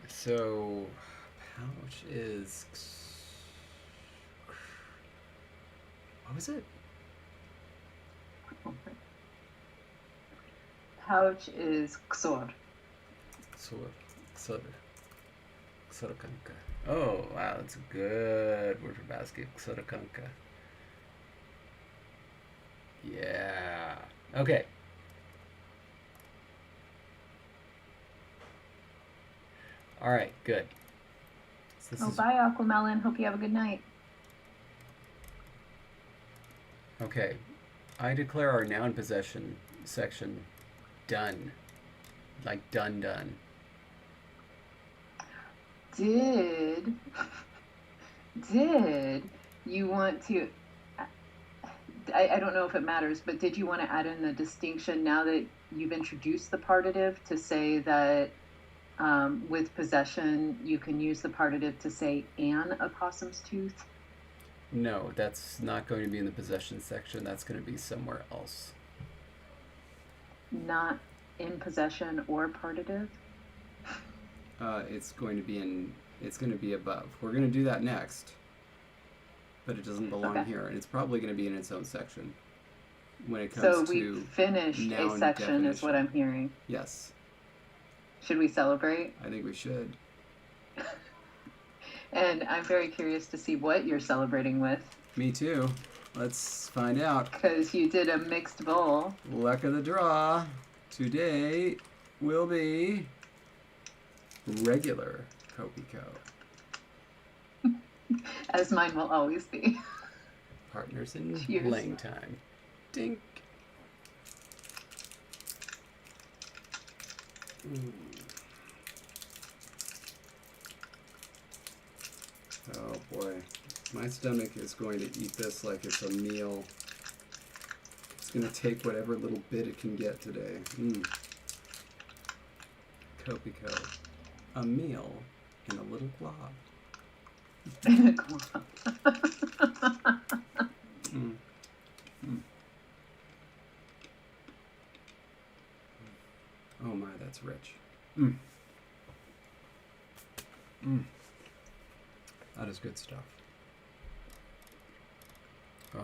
Speaker 1: So, pouch is... What was it?
Speaker 2: Pouch is ksor.
Speaker 1: Ksorokanka. Oh, wow, that's a good word for basket. Ksorokanka. Yeah. Okay. All right, good. So this is
Speaker 2: bye, Aquamelon. Hope you have a good night.
Speaker 1: okay. I declare our noun possession section done. Like done.
Speaker 2: Did you want to, I don't know if it matters, but did you want to add in the distinction now that you've introduced the partitive to say that with possession, you can use the partitive to say an opossum's tooth?
Speaker 1: No, that's not going to be in the possession section. That's going to be somewhere else.
Speaker 2: Not in possession or partitive?
Speaker 1: It's going to be above. We're going to do that next. But it doesn't belong
Speaker 2: Okay.
Speaker 1: here, and it's probably going to be in its own section when it
Speaker 2: So
Speaker 1: comes
Speaker 2: we
Speaker 1: to
Speaker 2: finished a
Speaker 1: noun
Speaker 2: section is what
Speaker 1: definition.
Speaker 2: I'm hearing.
Speaker 1: Yes,
Speaker 2: Should we celebrate?
Speaker 1: I think we should.
Speaker 2: And I'm very curious to see what you're celebrating with,
Speaker 1: Me too. Let's find out.
Speaker 2: because you did a mixed bowl.
Speaker 1: Luck of the draw. Today will be regular Kopiko.
Speaker 2: As mine will always be.
Speaker 1: Partners in
Speaker 2: Cheers.
Speaker 1: LangTime. Dink. Oh boy. My stomach is going to eat this like it's a meal. It's going to take whatever little bit it can get today. Kopiko. A meal in a little glob.
Speaker 2: In a glob.
Speaker 1: Oh my, that's rich. That is good stuff. Oh.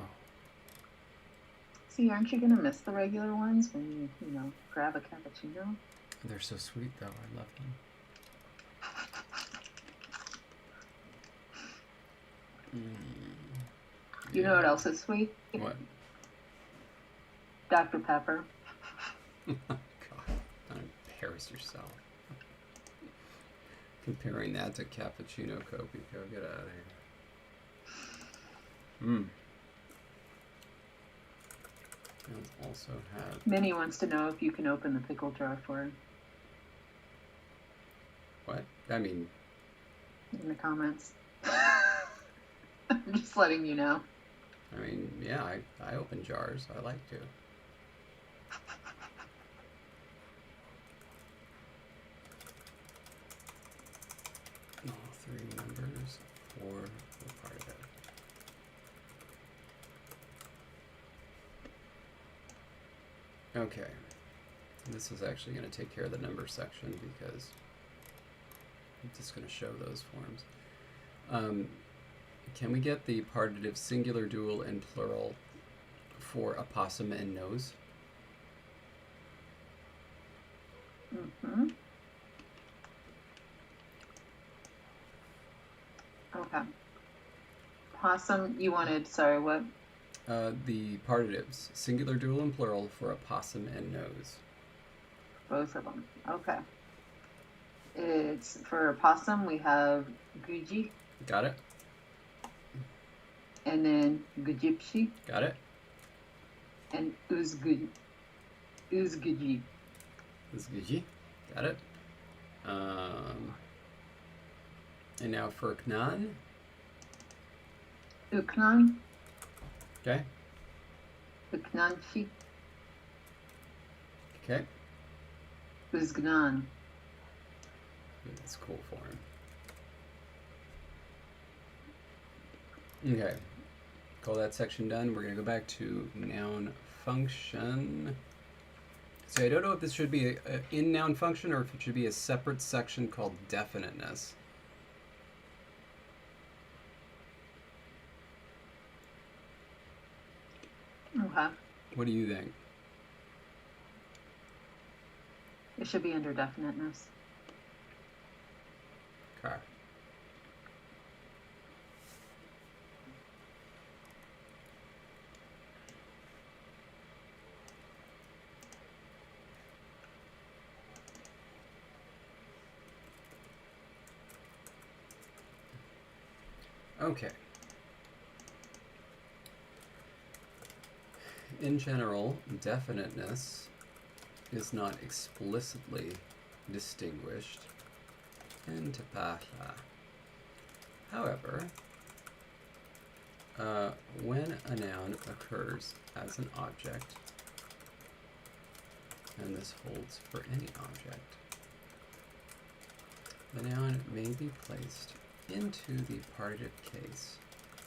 Speaker 2: See, aren't you going to miss the regular ones when you grab a cappuccino?
Speaker 1: They're so sweet though, I love them.
Speaker 2: You know what else is sweet?
Speaker 1: What?
Speaker 2: Dr. Pepper.
Speaker 1: God, don't embarrass yourself. Comparing that to cappuccino Kopiko, get out of here. And also have
Speaker 2: Minnie wants to know if you can open the pickle jar for her
Speaker 1: what? I mean,
Speaker 2: in the comments. I'm just letting you know.
Speaker 1: Yeah, I open jars. I like to. All three numbers for the part of it. Okay. This is actually going to take care of the number section because I'm just going to show those forms. Can we get the partitive singular, dual, and plural for opossum and nose?
Speaker 2: Mm-hmm. Okay. Possum, you wanted, sorry, what?
Speaker 1: The partitives, singular, dual, and plural for opossum and nose.
Speaker 2: Both of them. Okay. It's for possum, we have guji,
Speaker 1: Got it?
Speaker 2: and then gujipshi,
Speaker 1: Got it?
Speaker 2: and uzguji.
Speaker 1: Uzguji. Got it? And now for Knan.
Speaker 2: Uknan,
Speaker 1: Okay.
Speaker 2: uknanshi,
Speaker 1: Okay.
Speaker 2: uzgnan.
Speaker 1: That's cool for him. Okay. Call that section done. We're going to go back to noun function. So I don't know if this should be a in noun function or if it should be a separate section called definiteness.
Speaker 2: Okay.
Speaker 1: What do you think?
Speaker 2: It should be under definiteness.
Speaker 1: Okay. Okay. In general, definiteness is not explicitly distinguished in te parla. However, when a noun occurs as an object, and this holds for any object, the noun may be placed into the partitive case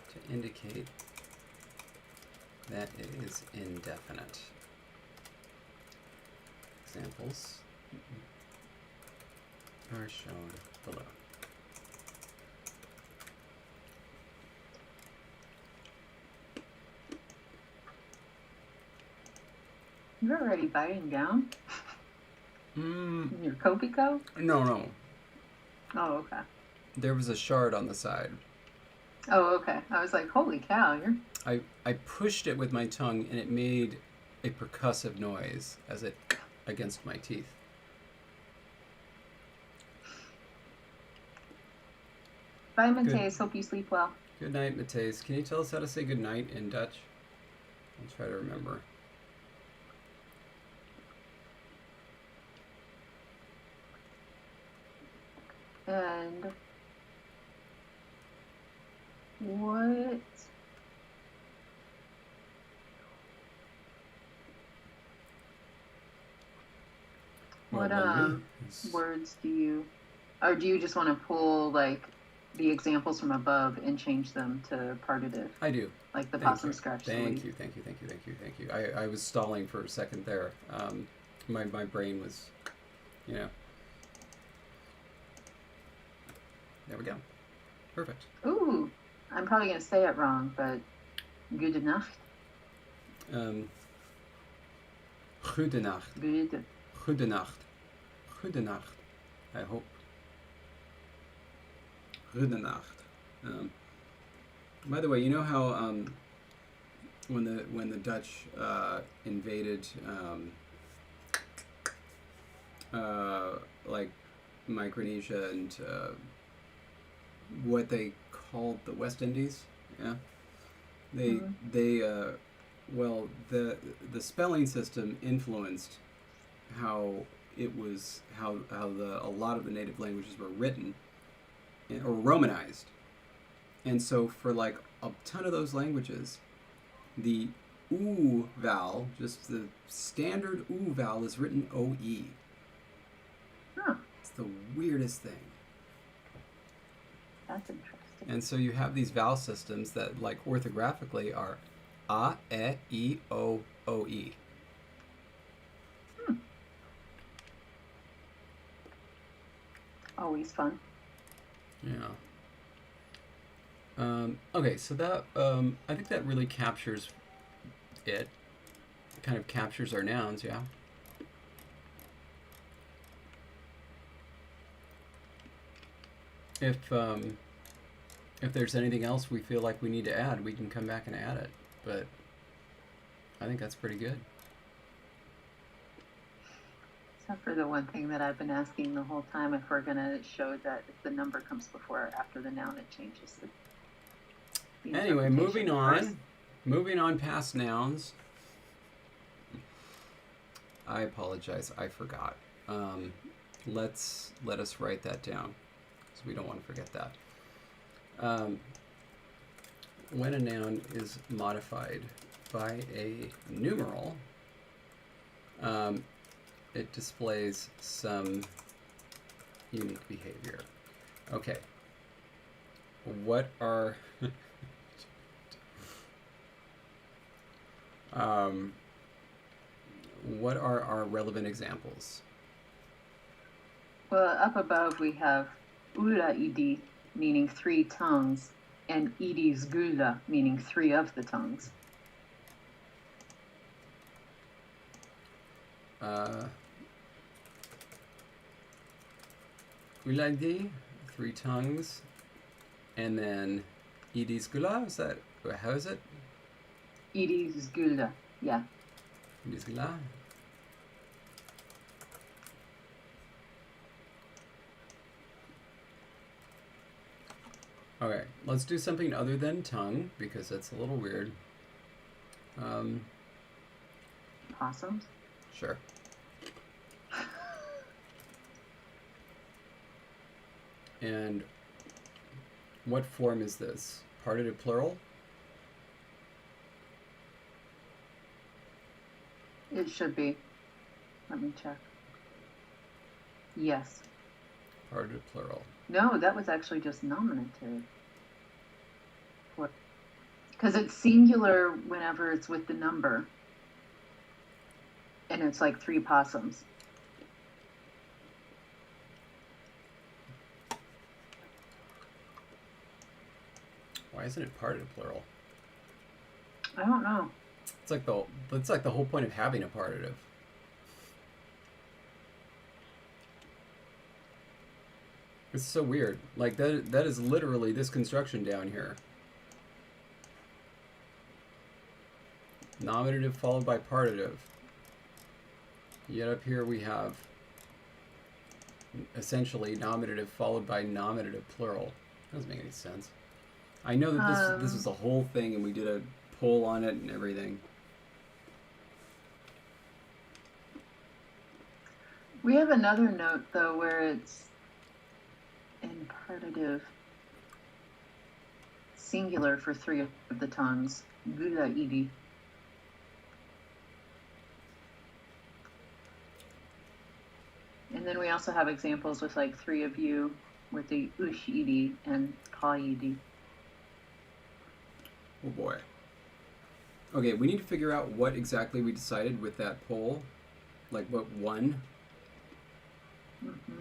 Speaker 1: to indicate that it is indefinite. Examples are shown below.
Speaker 2: You're already biting down? In your Copico?
Speaker 1: No.
Speaker 2: Oh, okay.
Speaker 1: There was a shard on the side.
Speaker 2: Oh, okay. I was like, holy cow, you're...
Speaker 1: I pushed it with my tongue and it made a percussive noise as it against my teeth.
Speaker 2: Bye, Mateus. Hope you sleep well.
Speaker 1: Good night, Mateus. Can you tell us how to say good night in Dutch? I'll try to remember.
Speaker 2: And what words do you, or do you just want to pull like the examples from above and change them to partitive?
Speaker 1: I do.
Speaker 2: Like the possum scratch.
Speaker 1: Thank you. I was stalling for a second there. My brain was, There we go. Perfect.
Speaker 2: Ooh, I'm probably going to say it wrong, but gute Nacht.
Speaker 1: Goede Nacht. Goede Nacht. Goede Nacht. I hope. Goede Nacht. By the way, you know how when the Dutch invaded like Micronesia and what they called the West Indies, the spelling system influenced how a lot of the native languages were written or Romanized, and so for like a ton of those languages, the oo vowel, just the standard oo vowel, is written oe. It's the weirdest thing.
Speaker 2: That's interesting.
Speaker 1: And so you have these vowel systems that, like, orthographically are a, e, I, o, o, e.
Speaker 2: Always fun.
Speaker 1: Yeah. Okay, so that I think that really captures it. Kind of captures our nouns, yeah. If there's anything else we feel like we need to add, we can come back and add it. But I think that's pretty good.
Speaker 2: Except for the one thing that I've been asking the whole time, if we're going to show that if the number comes before or after the noun, it changes the
Speaker 1: Anyway, moving on. Moving on past nouns. I apologize, I forgot. Let us write that down, because we don't want to forget that. When a noun is modified by a numeral, it displays some unique behavior. Okay. What are what are our relevant examples?
Speaker 2: Well, up above we have ula idi, meaning 3 tongues, and idis gula, meaning 3 of the tongues.
Speaker 1: Uladi, 3 tongues, and then idis gula, is that, how is it?
Speaker 2: Idis gula, yeah.
Speaker 1: Idis gula. Okay, let's do something other than tongue, because that's a little weird.
Speaker 2: Possums?
Speaker 1: Sure. And what form is this? Partitive plural?
Speaker 2: It should be. Let me check. Yes.
Speaker 1: Partitive plural.
Speaker 2: No, that was actually just nominative. Because it's singular whenever it's with the number. And it's like 3 possums.
Speaker 1: Why isn't it partitive plural?
Speaker 2: I don't know.
Speaker 1: It's like the whole point of having a partitive. It's so weird. Like that is literally this construction down here. Nominative followed by partitive. Yet up here we have essentially nominative followed by nominative plural. Doesn't make any sense. I know that this was a whole thing and we did a poll on it and everything.
Speaker 2: We have another note though where it's in partitive singular for 3 of the tongues. Gula idi. And then we also have examples with like 3 of you with the ushidi and kaidi.
Speaker 1: Oh boy. Okay, we need to figure out what exactly we decided with that poll. Like what won.
Speaker 2: Mm-hmm.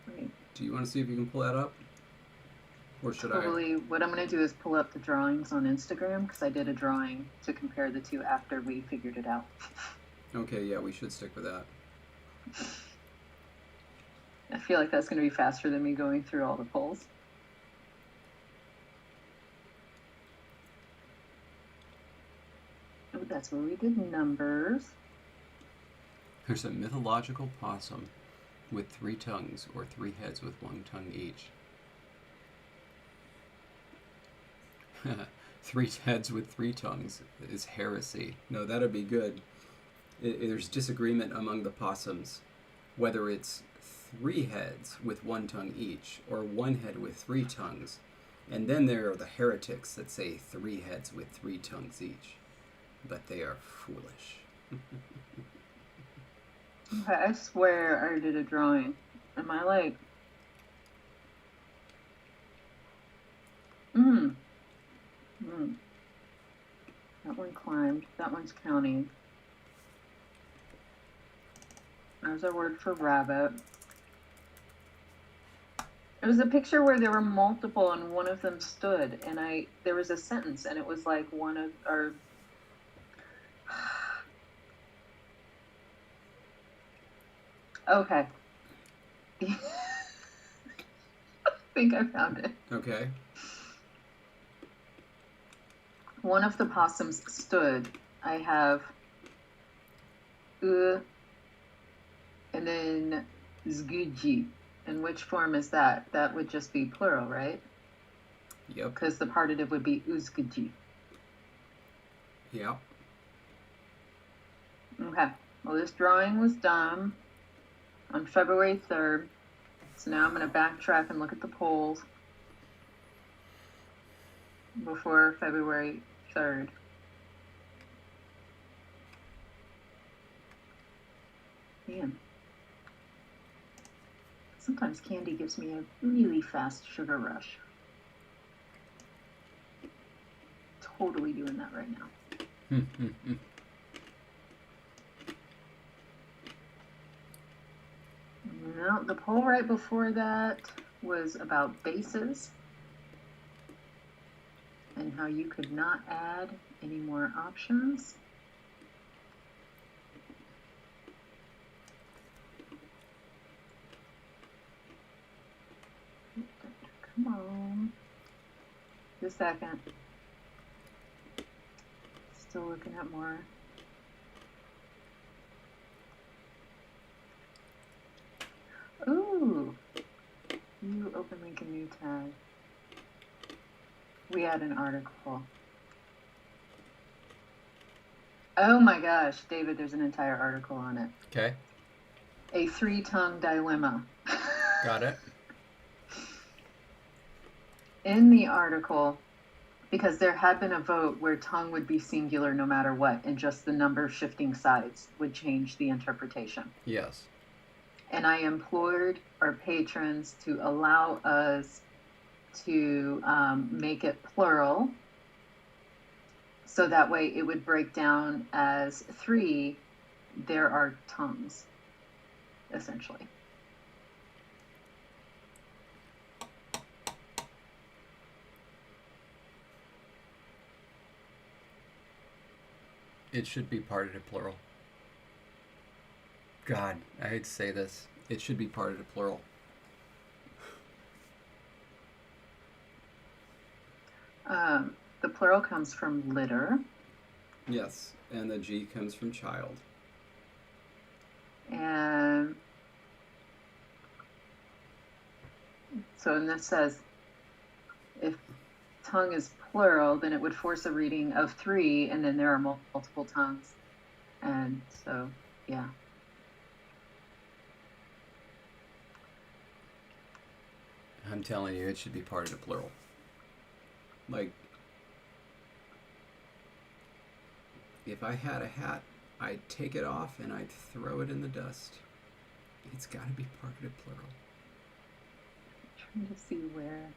Speaker 2: Right.
Speaker 1: Do you want to see if you can pull that up? Or should
Speaker 2: Probably what I'm going to do is pull up the drawings on Instagram because I did a drawing to compare the two after we figured it out.
Speaker 1: Okay, yeah, we should stick with that.
Speaker 2: I feel like that's going to be faster than me going through all the polls. Oh, that's where we did numbers.
Speaker 1: There's a mythological possum with 3 tongues or 3 heads with 1 tongue each. 3 heads with 3 tongues is heresy. No, that'd be good. There's disagreement among the possums whether it's 3 heads with 1 tongue each or 1 head with 3 tongues. And then there are the heretics that say 3 heads with 3 tongues each. But they are foolish.
Speaker 2: Okay, I swear I did a drawing. Am I like... That one climbed. That one's counting. There's our word for rabbit. It was a picture where there were multiple and one of them stood. And there was a sentence and it was like one of our... Okay. I think I found it.
Speaker 1: Okay.
Speaker 2: One of the possums stood. I have and then zguji. And which form is that? That would just be plural, right?
Speaker 1: Yep.
Speaker 2: Because the partitive would be uzguji.
Speaker 1: Yep.
Speaker 2: Okay. Well, this drawing was done on February 3rd. So now I'm going to backtrack and look at the polls before February 3rd. Man. Sometimes candy gives me a really fast sugar rush. Totally doing that right now. No, the poll right before that was about bases and how you could not add any more options. Come on. Just a second. Still looking at more. Ooh. You open link a new tab. We had an article. Oh my gosh, David, there's an entire article on it.
Speaker 1: Okay.
Speaker 2: A three-tongue dilemma.
Speaker 1: Got it.
Speaker 2: In the article, because there had been a vote where tongue would be singular no matter what, and just the number shifting sides would change the interpretation.
Speaker 1: Yes.
Speaker 2: And I implored our patrons to allow us to make it plural, so that way it would break down as three, there are tongues, essentially.
Speaker 1: It should be partitive plural. God, I hate to say this. It should be partitive plural.
Speaker 2: The plural comes from litter.
Speaker 1: Yes, and the G comes from child.
Speaker 2: And so, and this says, if tongue is plural, then it would force a reading of three, and then there are multiple tongues. And so, yeah.
Speaker 1: I'm telling you, it should be partitive plural. Like, if I had a hat, I'd take it off and I'd throw it in the dust. It's got to be partitive plural.
Speaker 2: I'm trying to see where.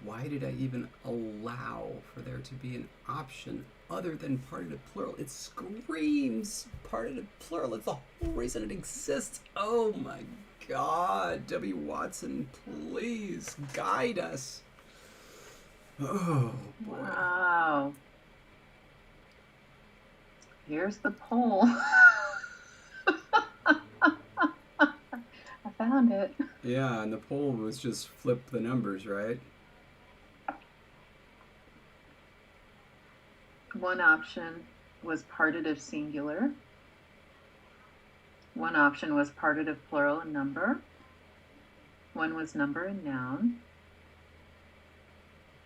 Speaker 1: Why did I even allow for there to be an option other than partitive plural? It screams partitive plural. It's the whole reason it exists. Oh my God. W. Watson, please guide us. Oh, boy.
Speaker 2: Wow. Here's the poll. I found it.
Speaker 1: Yeah, and the poll was just flip the numbers, right?
Speaker 2: One option was partitive singular. One option was partitive plural and number. One was number and noun.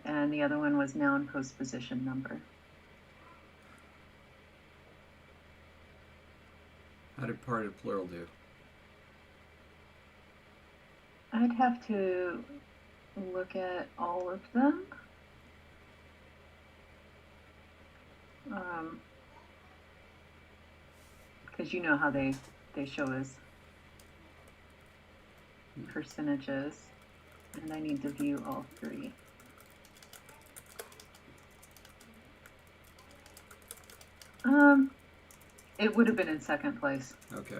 Speaker 2: And the other one was noun postposition number.
Speaker 1: How did partitive plural do?
Speaker 2: I'd have to look at all of them. Because you know how they show us percentages, and I need to view all three. It would have been in second place.
Speaker 1: Okay.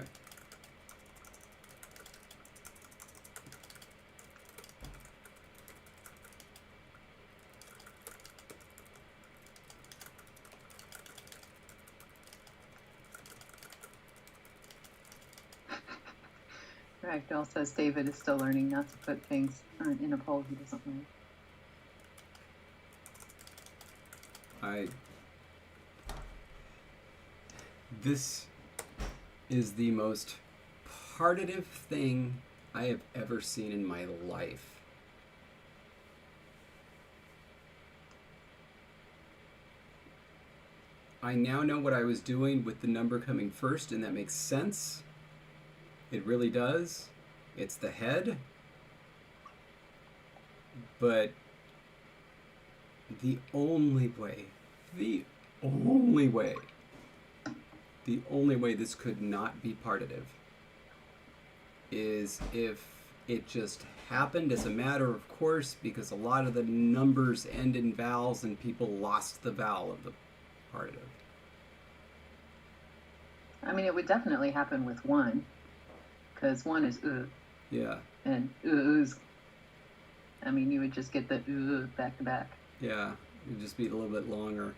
Speaker 2: Ragdoll says David is still learning not to put things in a poll he doesn't like.
Speaker 1: This is the most partitive thing I have ever seen in my life. I now know what I was doing with the number coming first, and that makes sense. It really does. It's the head. But the only way this could not be partitive is if it just happened as a matter of course, because a lot of the numbers end in vowels and people lost the vowel of the partitive.
Speaker 2: I mean, it would definitely happen with one, because one is
Speaker 1: Yeah.
Speaker 2: and is. I mean, you would just get the back to back.
Speaker 1: Yeah, it'd just be a little bit longer.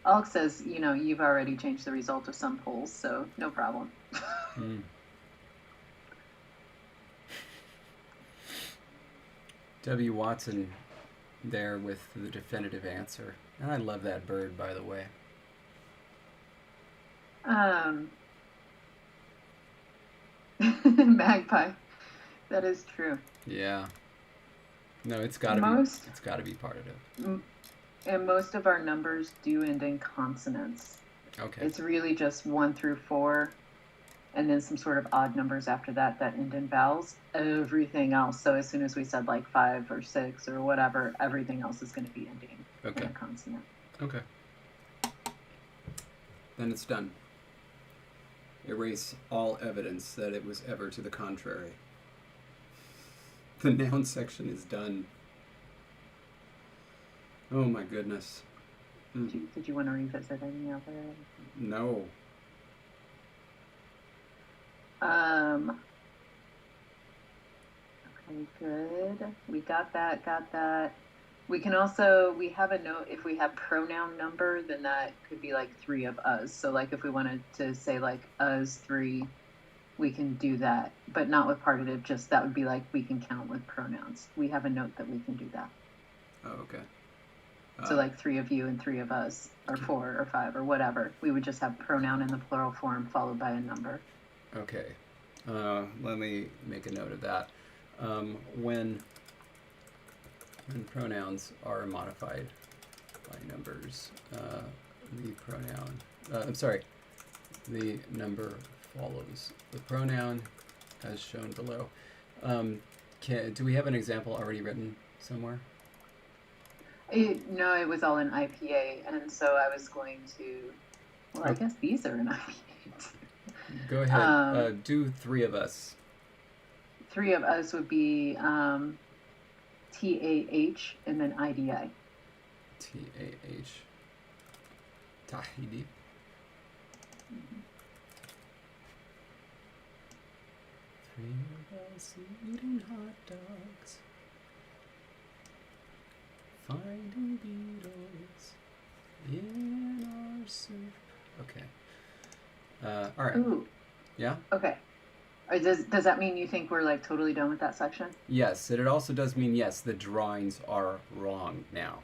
Speaker 2: Alex says, you know, you've already changed the result of some polls, so no problem.
Speaker 1: W. Watson there with the definitive answer. And I love that bird, by the way.
Speaker 2: Magpie. That is true.
Speaker 1: Yeah. No, it's gotta be partitive.
Speaker 2: And most of our numbers do end in consonants.
Speaker 1: Okay.
Speaker 2: It's really just 1 through 4, and then some sort of odd numbers after that end in vowels. Everything else, so as soon as we said like 5 or 6 or whatever, everything else is going to be ending in a consonant.
Speaker 1: Okay. Then it's done. Erase all evidence that it was ever to the contrary. The noun section is done. Oh my goodness.
Speaker 2: Did you want to revisit any other?
Speaker 1: No.
Speaker 2: Okay, good. We got that. We can also, we have a note, if we have pronoun number, then that could be like 3 of us. So like if we wanted to say like us 3, we can do that, but not with partitive, just that would be like we can count with pronouns. We have a note that we can do that.
Speaker 1: Oh, okay.
Speaker 2: So like 3 of you and 3 of us, or 4 or 5 or whatever. We would just have pronoun in the plural form followed by a number.
Speaker 1: Okay. Let me make a note of that. When pronouns are modified by numbers, the number follows the pronoun as shown below. Do we have an example already written somewhere?
Speaker 2: No, it was all in IPA, and so I was going to, well, I guess these are in IPA.
Speaker 1: Go ahead. Do 3 of us.
Speaker 2: 3 of us would be TAH and then IDI.
Speaker 1: TAH. Tahiti.
Speaker 2: Mm-hmm.
Speaker 1: 3 of us eating hot dogs. Finding beetles in our soup. Okay. All right.
Speaker 2: Ooh.
Speaker 1: Yeah?
Speaker 2: Okay. Does that mean you think we're like totally done with that section?
Speaker 1: Yes, and it also does mean, yes, the drawings are wrong now.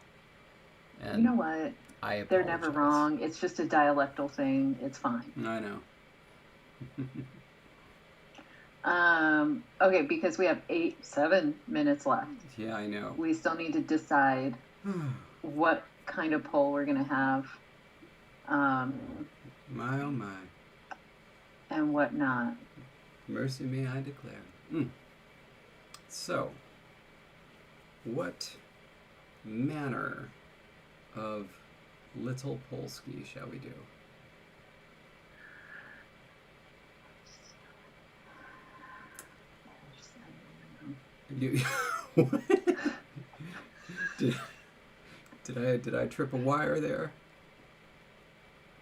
Speaker 1: And
Speaker 2: you know what?
Speaker 1: I apologize.
Speaker 2: They're never wrong. It's just a dialectal thing. It's fine.
Speaker 1: I know.
Speaker 2: Okay, because we have 7 minutes left.
Speaker 1: Yeah, I know.
Speaker 2: We still need to decide what kind of poll we're going to have.
Speaker 1: My oh my.
Speaker 2: And what not.
Speaker 1: Mercy me, I declare. So, what manner of little Polski shall we do? Did I trip a wire there?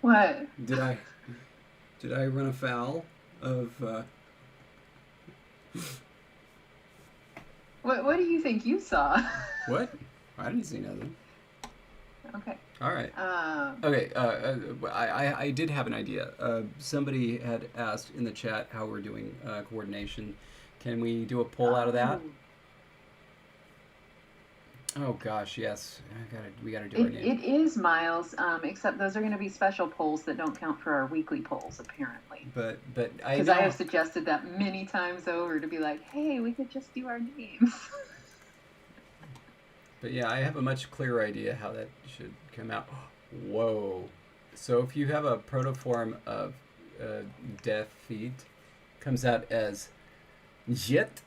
Speaker 2: What?
Speaker 1: Did I run afoul of?
Speaker 2: What do you think you saw?
Speaker 1: What? I didn't see nothing.
Speaker 2: Okay.
Speaker 1: All right. Okay. I did have an idea. Somebody had asked in the chat how we're doing coordination. Can we do a poll out of that? Oh gosh, yes. We gotta do it.
Speaker 2: It is, Miles. Except those are going to be special polls that don't count for our weekly polls, apparently.
Speaker 1: But
Speaker 2: because I have suggested that many times over to be like, hey, we could just do our names.
Speaker 1: But yeah, I have a much clearer idea how that should come out. Whoa! So if you have a protoform of deaf feet, comes out as jet.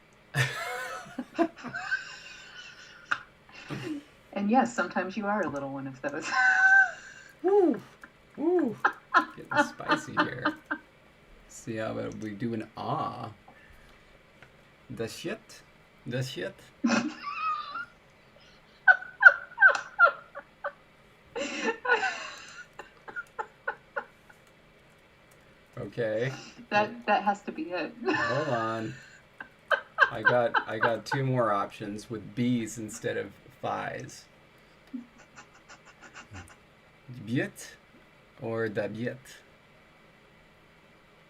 Speaker 2: And yes, sometimes you are a little one of those.
Speaker 1: Woo! Woo! Getting spicy here. See how about we do an ah. The shit. Okay.
Speaker 2: That has to be it.
Speaker 1: Hold on. I got 2 more options with B's instead of thighs. Biet or dabiet.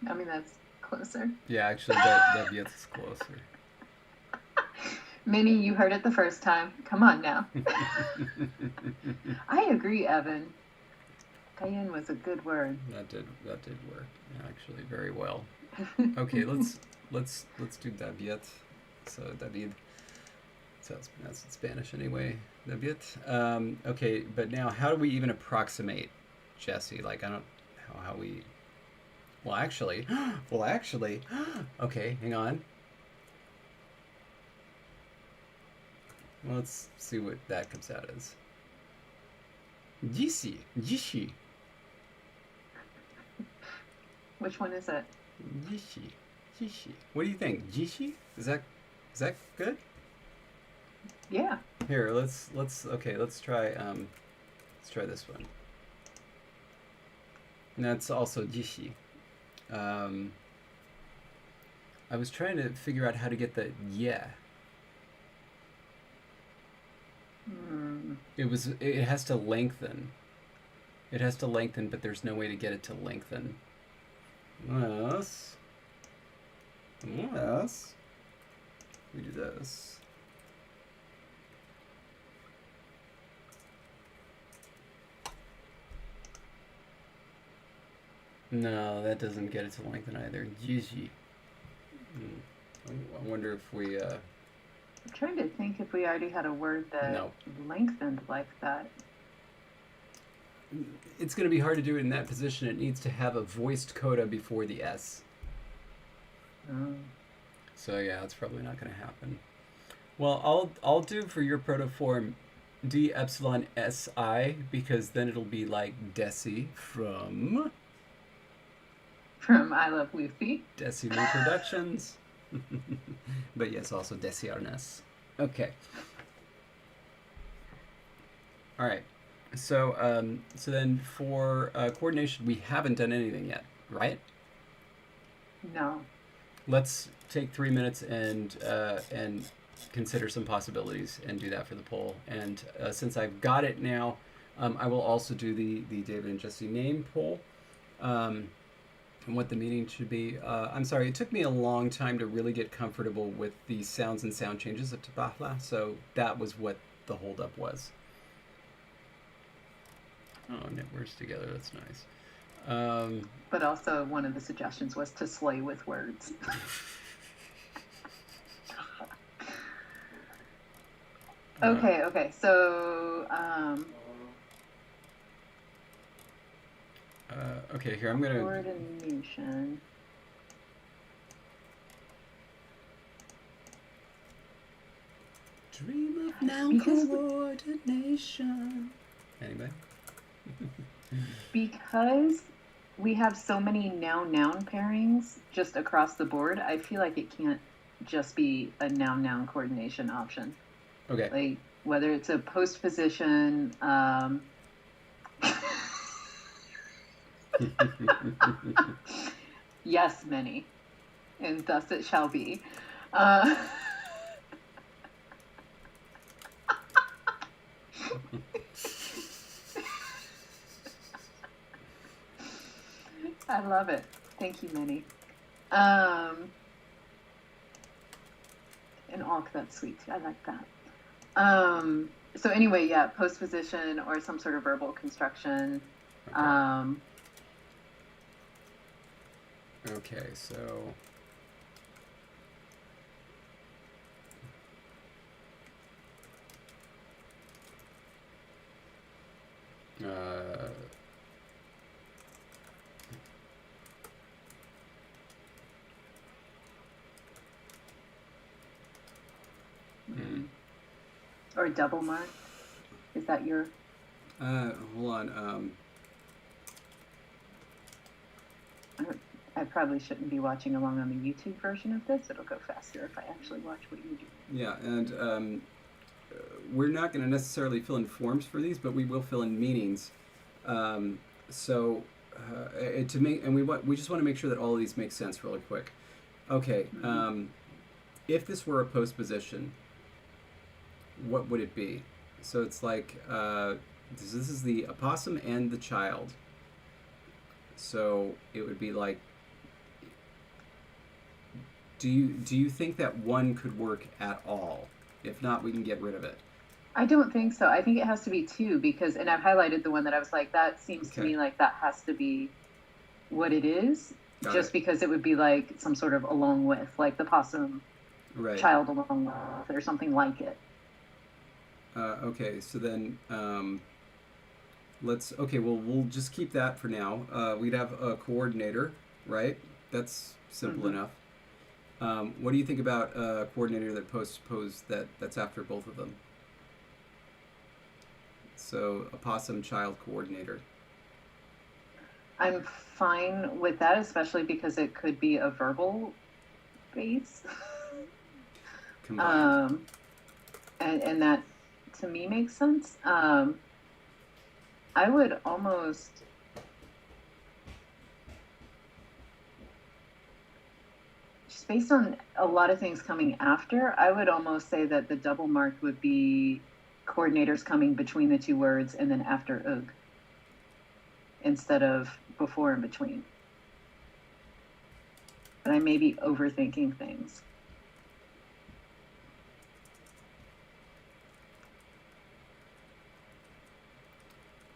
Speaker 2: I mean, that's closer.
Speaker 1: Yeah, actually, dabiet is closer.
Speaker 2: Minnie, you heard it the first time. Come on now. I agree, Evan. Cayenne was a good word.
Speaker 1: That did work, actually, very well. Okay, let's let's do David. So David. That's how it's pronounced in Spanish anyway. David. Okay, but now how do we even approximate Jesse? Like I don't how we. Well, actually. Okay, hang on. Well, let's see what that comes out as. Jishi.
Speaker 2: Which one is it?
Speaker 1: Jishi. What do you think? Jishi? Is that good?
Speaker 2: Yeah.
Speaker 1: Here, let's try this one. And that's also jishi. I was trying to figure out how to get the yeah. It has to lengthen. It has to lengthen, but there's no way to get it to lengthen. Yes. We do this. No, that doesn't get it to lengthen either. Gigi. I wonder if we...
Speaker 2: I'm trying to think if we already had a word that lengthened like that.
Speaker 1: It's going to be hard to do it in that position. It needs to have a voiced coda before the S.
Speaker 2: Oh.
Speaker 1: So yeah, it's probably not going to happen. Well, I'll do for your protoform D epsilon SI because then it'll be like Desi from
Speaker 2: I Love Lucy.
Speaker 1: Desi Lee Productions. But yes, also Desi Arnaz. Okay. All right. So then for coordination, we haven't done anything yet, right?
Speaker 2: No.
Speaker 1: Let's take 3 minutes and consider some possibilities and do that for the poll. And since I've got it now, I will also do the David and Jesse name poll and what the meaning should be. I'm sorry, it took me a long time to really get comfortable with the sounds and sound changes of Tabahla, so that was what the holdup was. Oh, knit words together, that's nice.
Speaker 2: But also one of the suggestions was to slay with words. Okay, so
Speaker 1: okay, here I'm gonna
Speaker 2: coordination.
Speaker 1: Dream of noun coordination. Anybody?
Speaker 2: Because we have so many noun pairings just across the board, I feel like it can't just be a noun coordination option.
Speaker 1: Okay.
Speaker 2: Like whether it's a postposition, yes, many, and thus it shall be. I love it. Thank you, Minnie. And Alk, that's sweet. I like that. So anyway, yeah, postposition or some sort of verbal construction.
Speaker 1: Okay. Okay, so
Speaker 2: Or double mark. Is that your?
Speaker 1: hold on.
Speaker 2: I probably shouldn't be watching along on the YouTube version of this. It'll go faster if I actually watch what you do.
Speaker 1: Yeah, and we're not going to necessarily fill in forms for these, but we will fill in meanings. To make, and we just want to make sure that all of these make sense really quick. Okay, if this were a postposition, what would it be? So it's like this is the opossum and the child. So it would be like, do you think that one could work at all? If not, we can get rid of it.
Speaker 2: I don't think so. I think it has to be two and I've highlighted the one that I was like, that seems to me like that has to be what it is.
Speaker 1: Got
Speaker 2: just
Speaker 1: it.
Speaker 2: because it would be like some sort of along with, like the possum
Speaker 1: Right.
Speaker 2: child along with, or something like it.
Speaker 1: Okay, so then okay, well, we'll just keep that for now. We'd have a coordinator, right? That's simple enough. What do you think about a coordinator that that's after both of them? So a possum child coordinator.
Speaker 2: I'm fine with that, especially because it could be a verbal base.
Speaker 1: Combined.
Speaker 2: And that to me makes sense. I would almost just based on a lot of things coming after, I would almost say that the double mark would be coordinators coming between the two words and then after ug instead of before and between. But I may be overthinking things.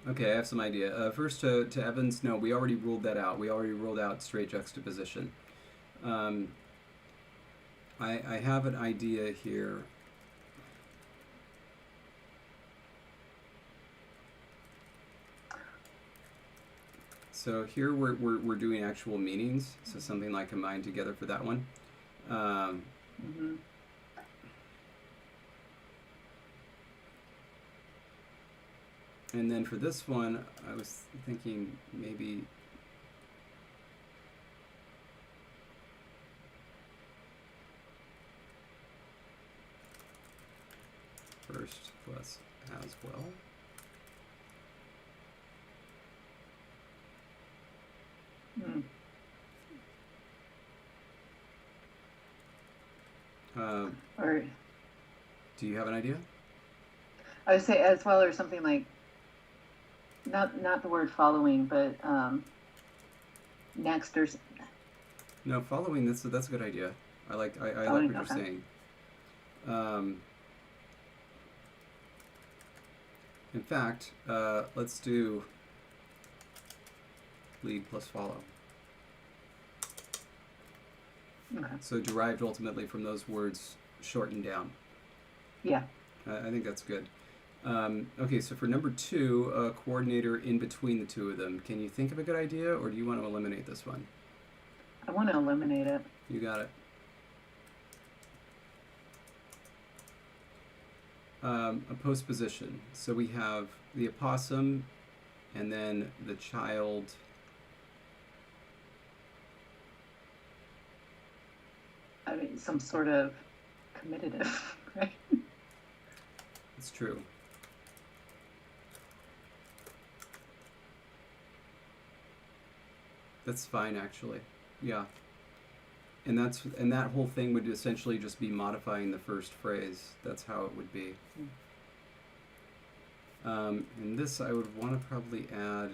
Speaker 1: Okay, I have some idea. First, to Evans, no, we already ruled that out. We already ruled out straight juxtaposition. I have an idea here. So here we're doing actual meanings, so something like combined together for that one. And then for this one, I was thinking maybe first plus as well.
Speaker 2: Or
Speaker 1: do you have an idea?
Speaker 2: I would say as well, or something like not the word following, but next or
Speaker 1: no, following. That's a good idea. I like what you're saying. In fact, let's do lead plus follow.
Speaker 2: Okay.
Speaker 1: So derived ultimately from those words shortened down.
Speaker 2: Yeah.
Speaker 1: I think that's good. Okay, so for number 2, a coordinator in between the two of them. Can you think of a good idea, or do you want to eliminate this one?
Speaker 2: I want to eliminate it.
Speaker 1: You got it. A postposition. So we have the opossum, and then the child.
Speaker 2: I mean, some sort of comitative, right?
Speaker 1: It's true. That's fine, actually. Yeah. And that whole thing would essentially just be modifying the first phrase. That's how it would be. And this I would want to probably add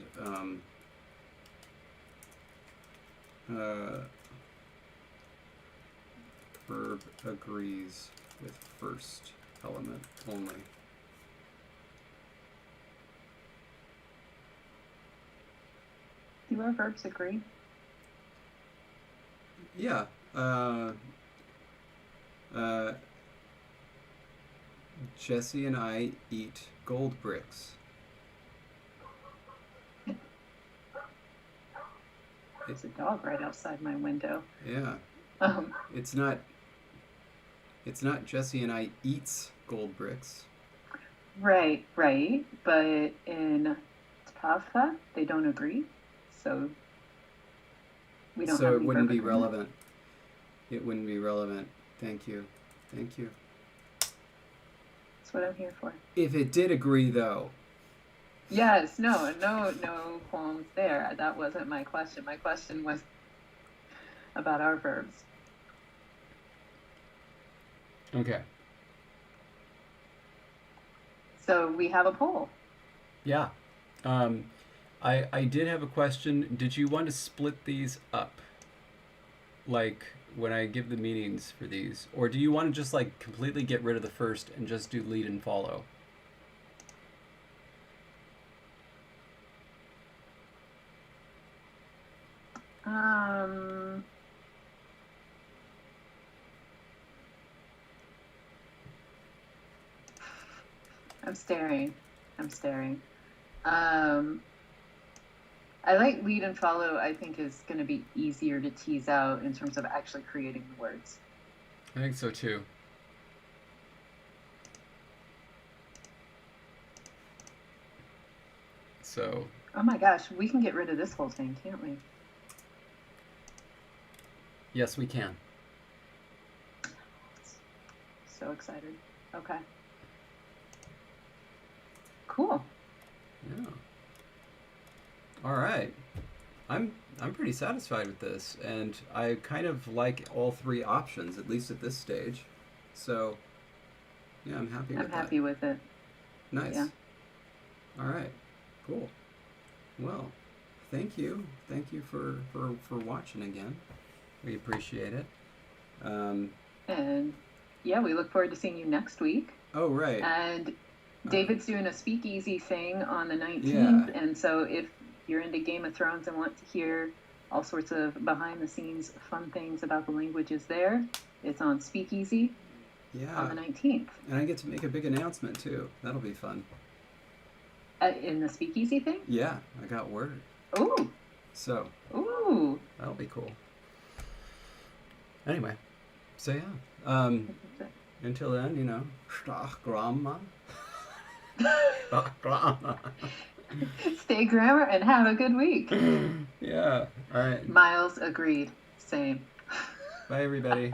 Speaker 1: verb agrees with first element only.
Speaker 2: Do our verbs agree?
Speaker 1: Yeah. Jesse and I eat gold bricks.
Speaker 2: There's a dog right outside my window.
Speaker 1: Yeah. It's not Jesse and I eats gold bricks.
Speaker 2: Right. But in Tafa, they don't agree. So we don't.
Speaker 1: So it wouldn't be relevant. It wouldn't be relevant. Thank you.
Speaker 2: That's what I'm here for.
Speaker 1: If it did agree, though.
Speaker 2: Yes. No qualms there. That wasn't my question. My question was about our verbs.
Speaker 1: Okay.
Speaker 2: So we have a poll.
Speaker 1: Yeah. I did have a question. Did you want to split these up? Like when I give the meanings for these? Or do you want to just like completely get rid of the first and just do lead and follow?
Speaker 2: Um, I'm staring. I like lead and follow, I think is going to be easier to tease out in terms of actually creating the words.
Speaker 1: I think so too. So.
Speaker 2: Oh my gosh, we can get rid of this whole thing, can't we?
Speaker 1: Yes, we can.
Speaker 2: So excited. Okay. Cool.
Speaker 1: Yeah. All right. I'm pretty satisfied with this, and I kind of like all three options, at least at this stage. So, yeah, I'm happy with that.
Speaker 2: I'm happy with it.
Speaker 1: Nice.
Speaker 2: Yeah.
Speaker 1: All right. Cool. Well, thank you. Thank you for watching again. We appreciate it.
Speaker 2: And yeah, we look forward to seeing you next week.
Speaker 1: Oh, right.
Speaker 2: And David's doing a speakeasy thing on the 19th.
Speaker 1: Yeah.
Speaker 2: And so if you're into Game of Thrones and want to hear all sorts of behind the scenes fun things about the languages there, it's on Speakeasy on the 19th.
Speaker 1: And I get to make a big announcement too. That'll be fun.
Speaker 2: In the Speakeasy thing?
Speaker 1: Yeah, I got word.
Speaker 2: Ooh.
Speaker 1: So.
Speaker 2: Ooh.
Speaker 1: That'll be cool. Anyway, so yeah. Until then, you know, Grandma.
Speaker 2: Stay grammar and have a good week.
Speaker 1: Yeah. All right.
Speaker 2: Miles agreed. Same.
Speaker 1: Bye, everybody.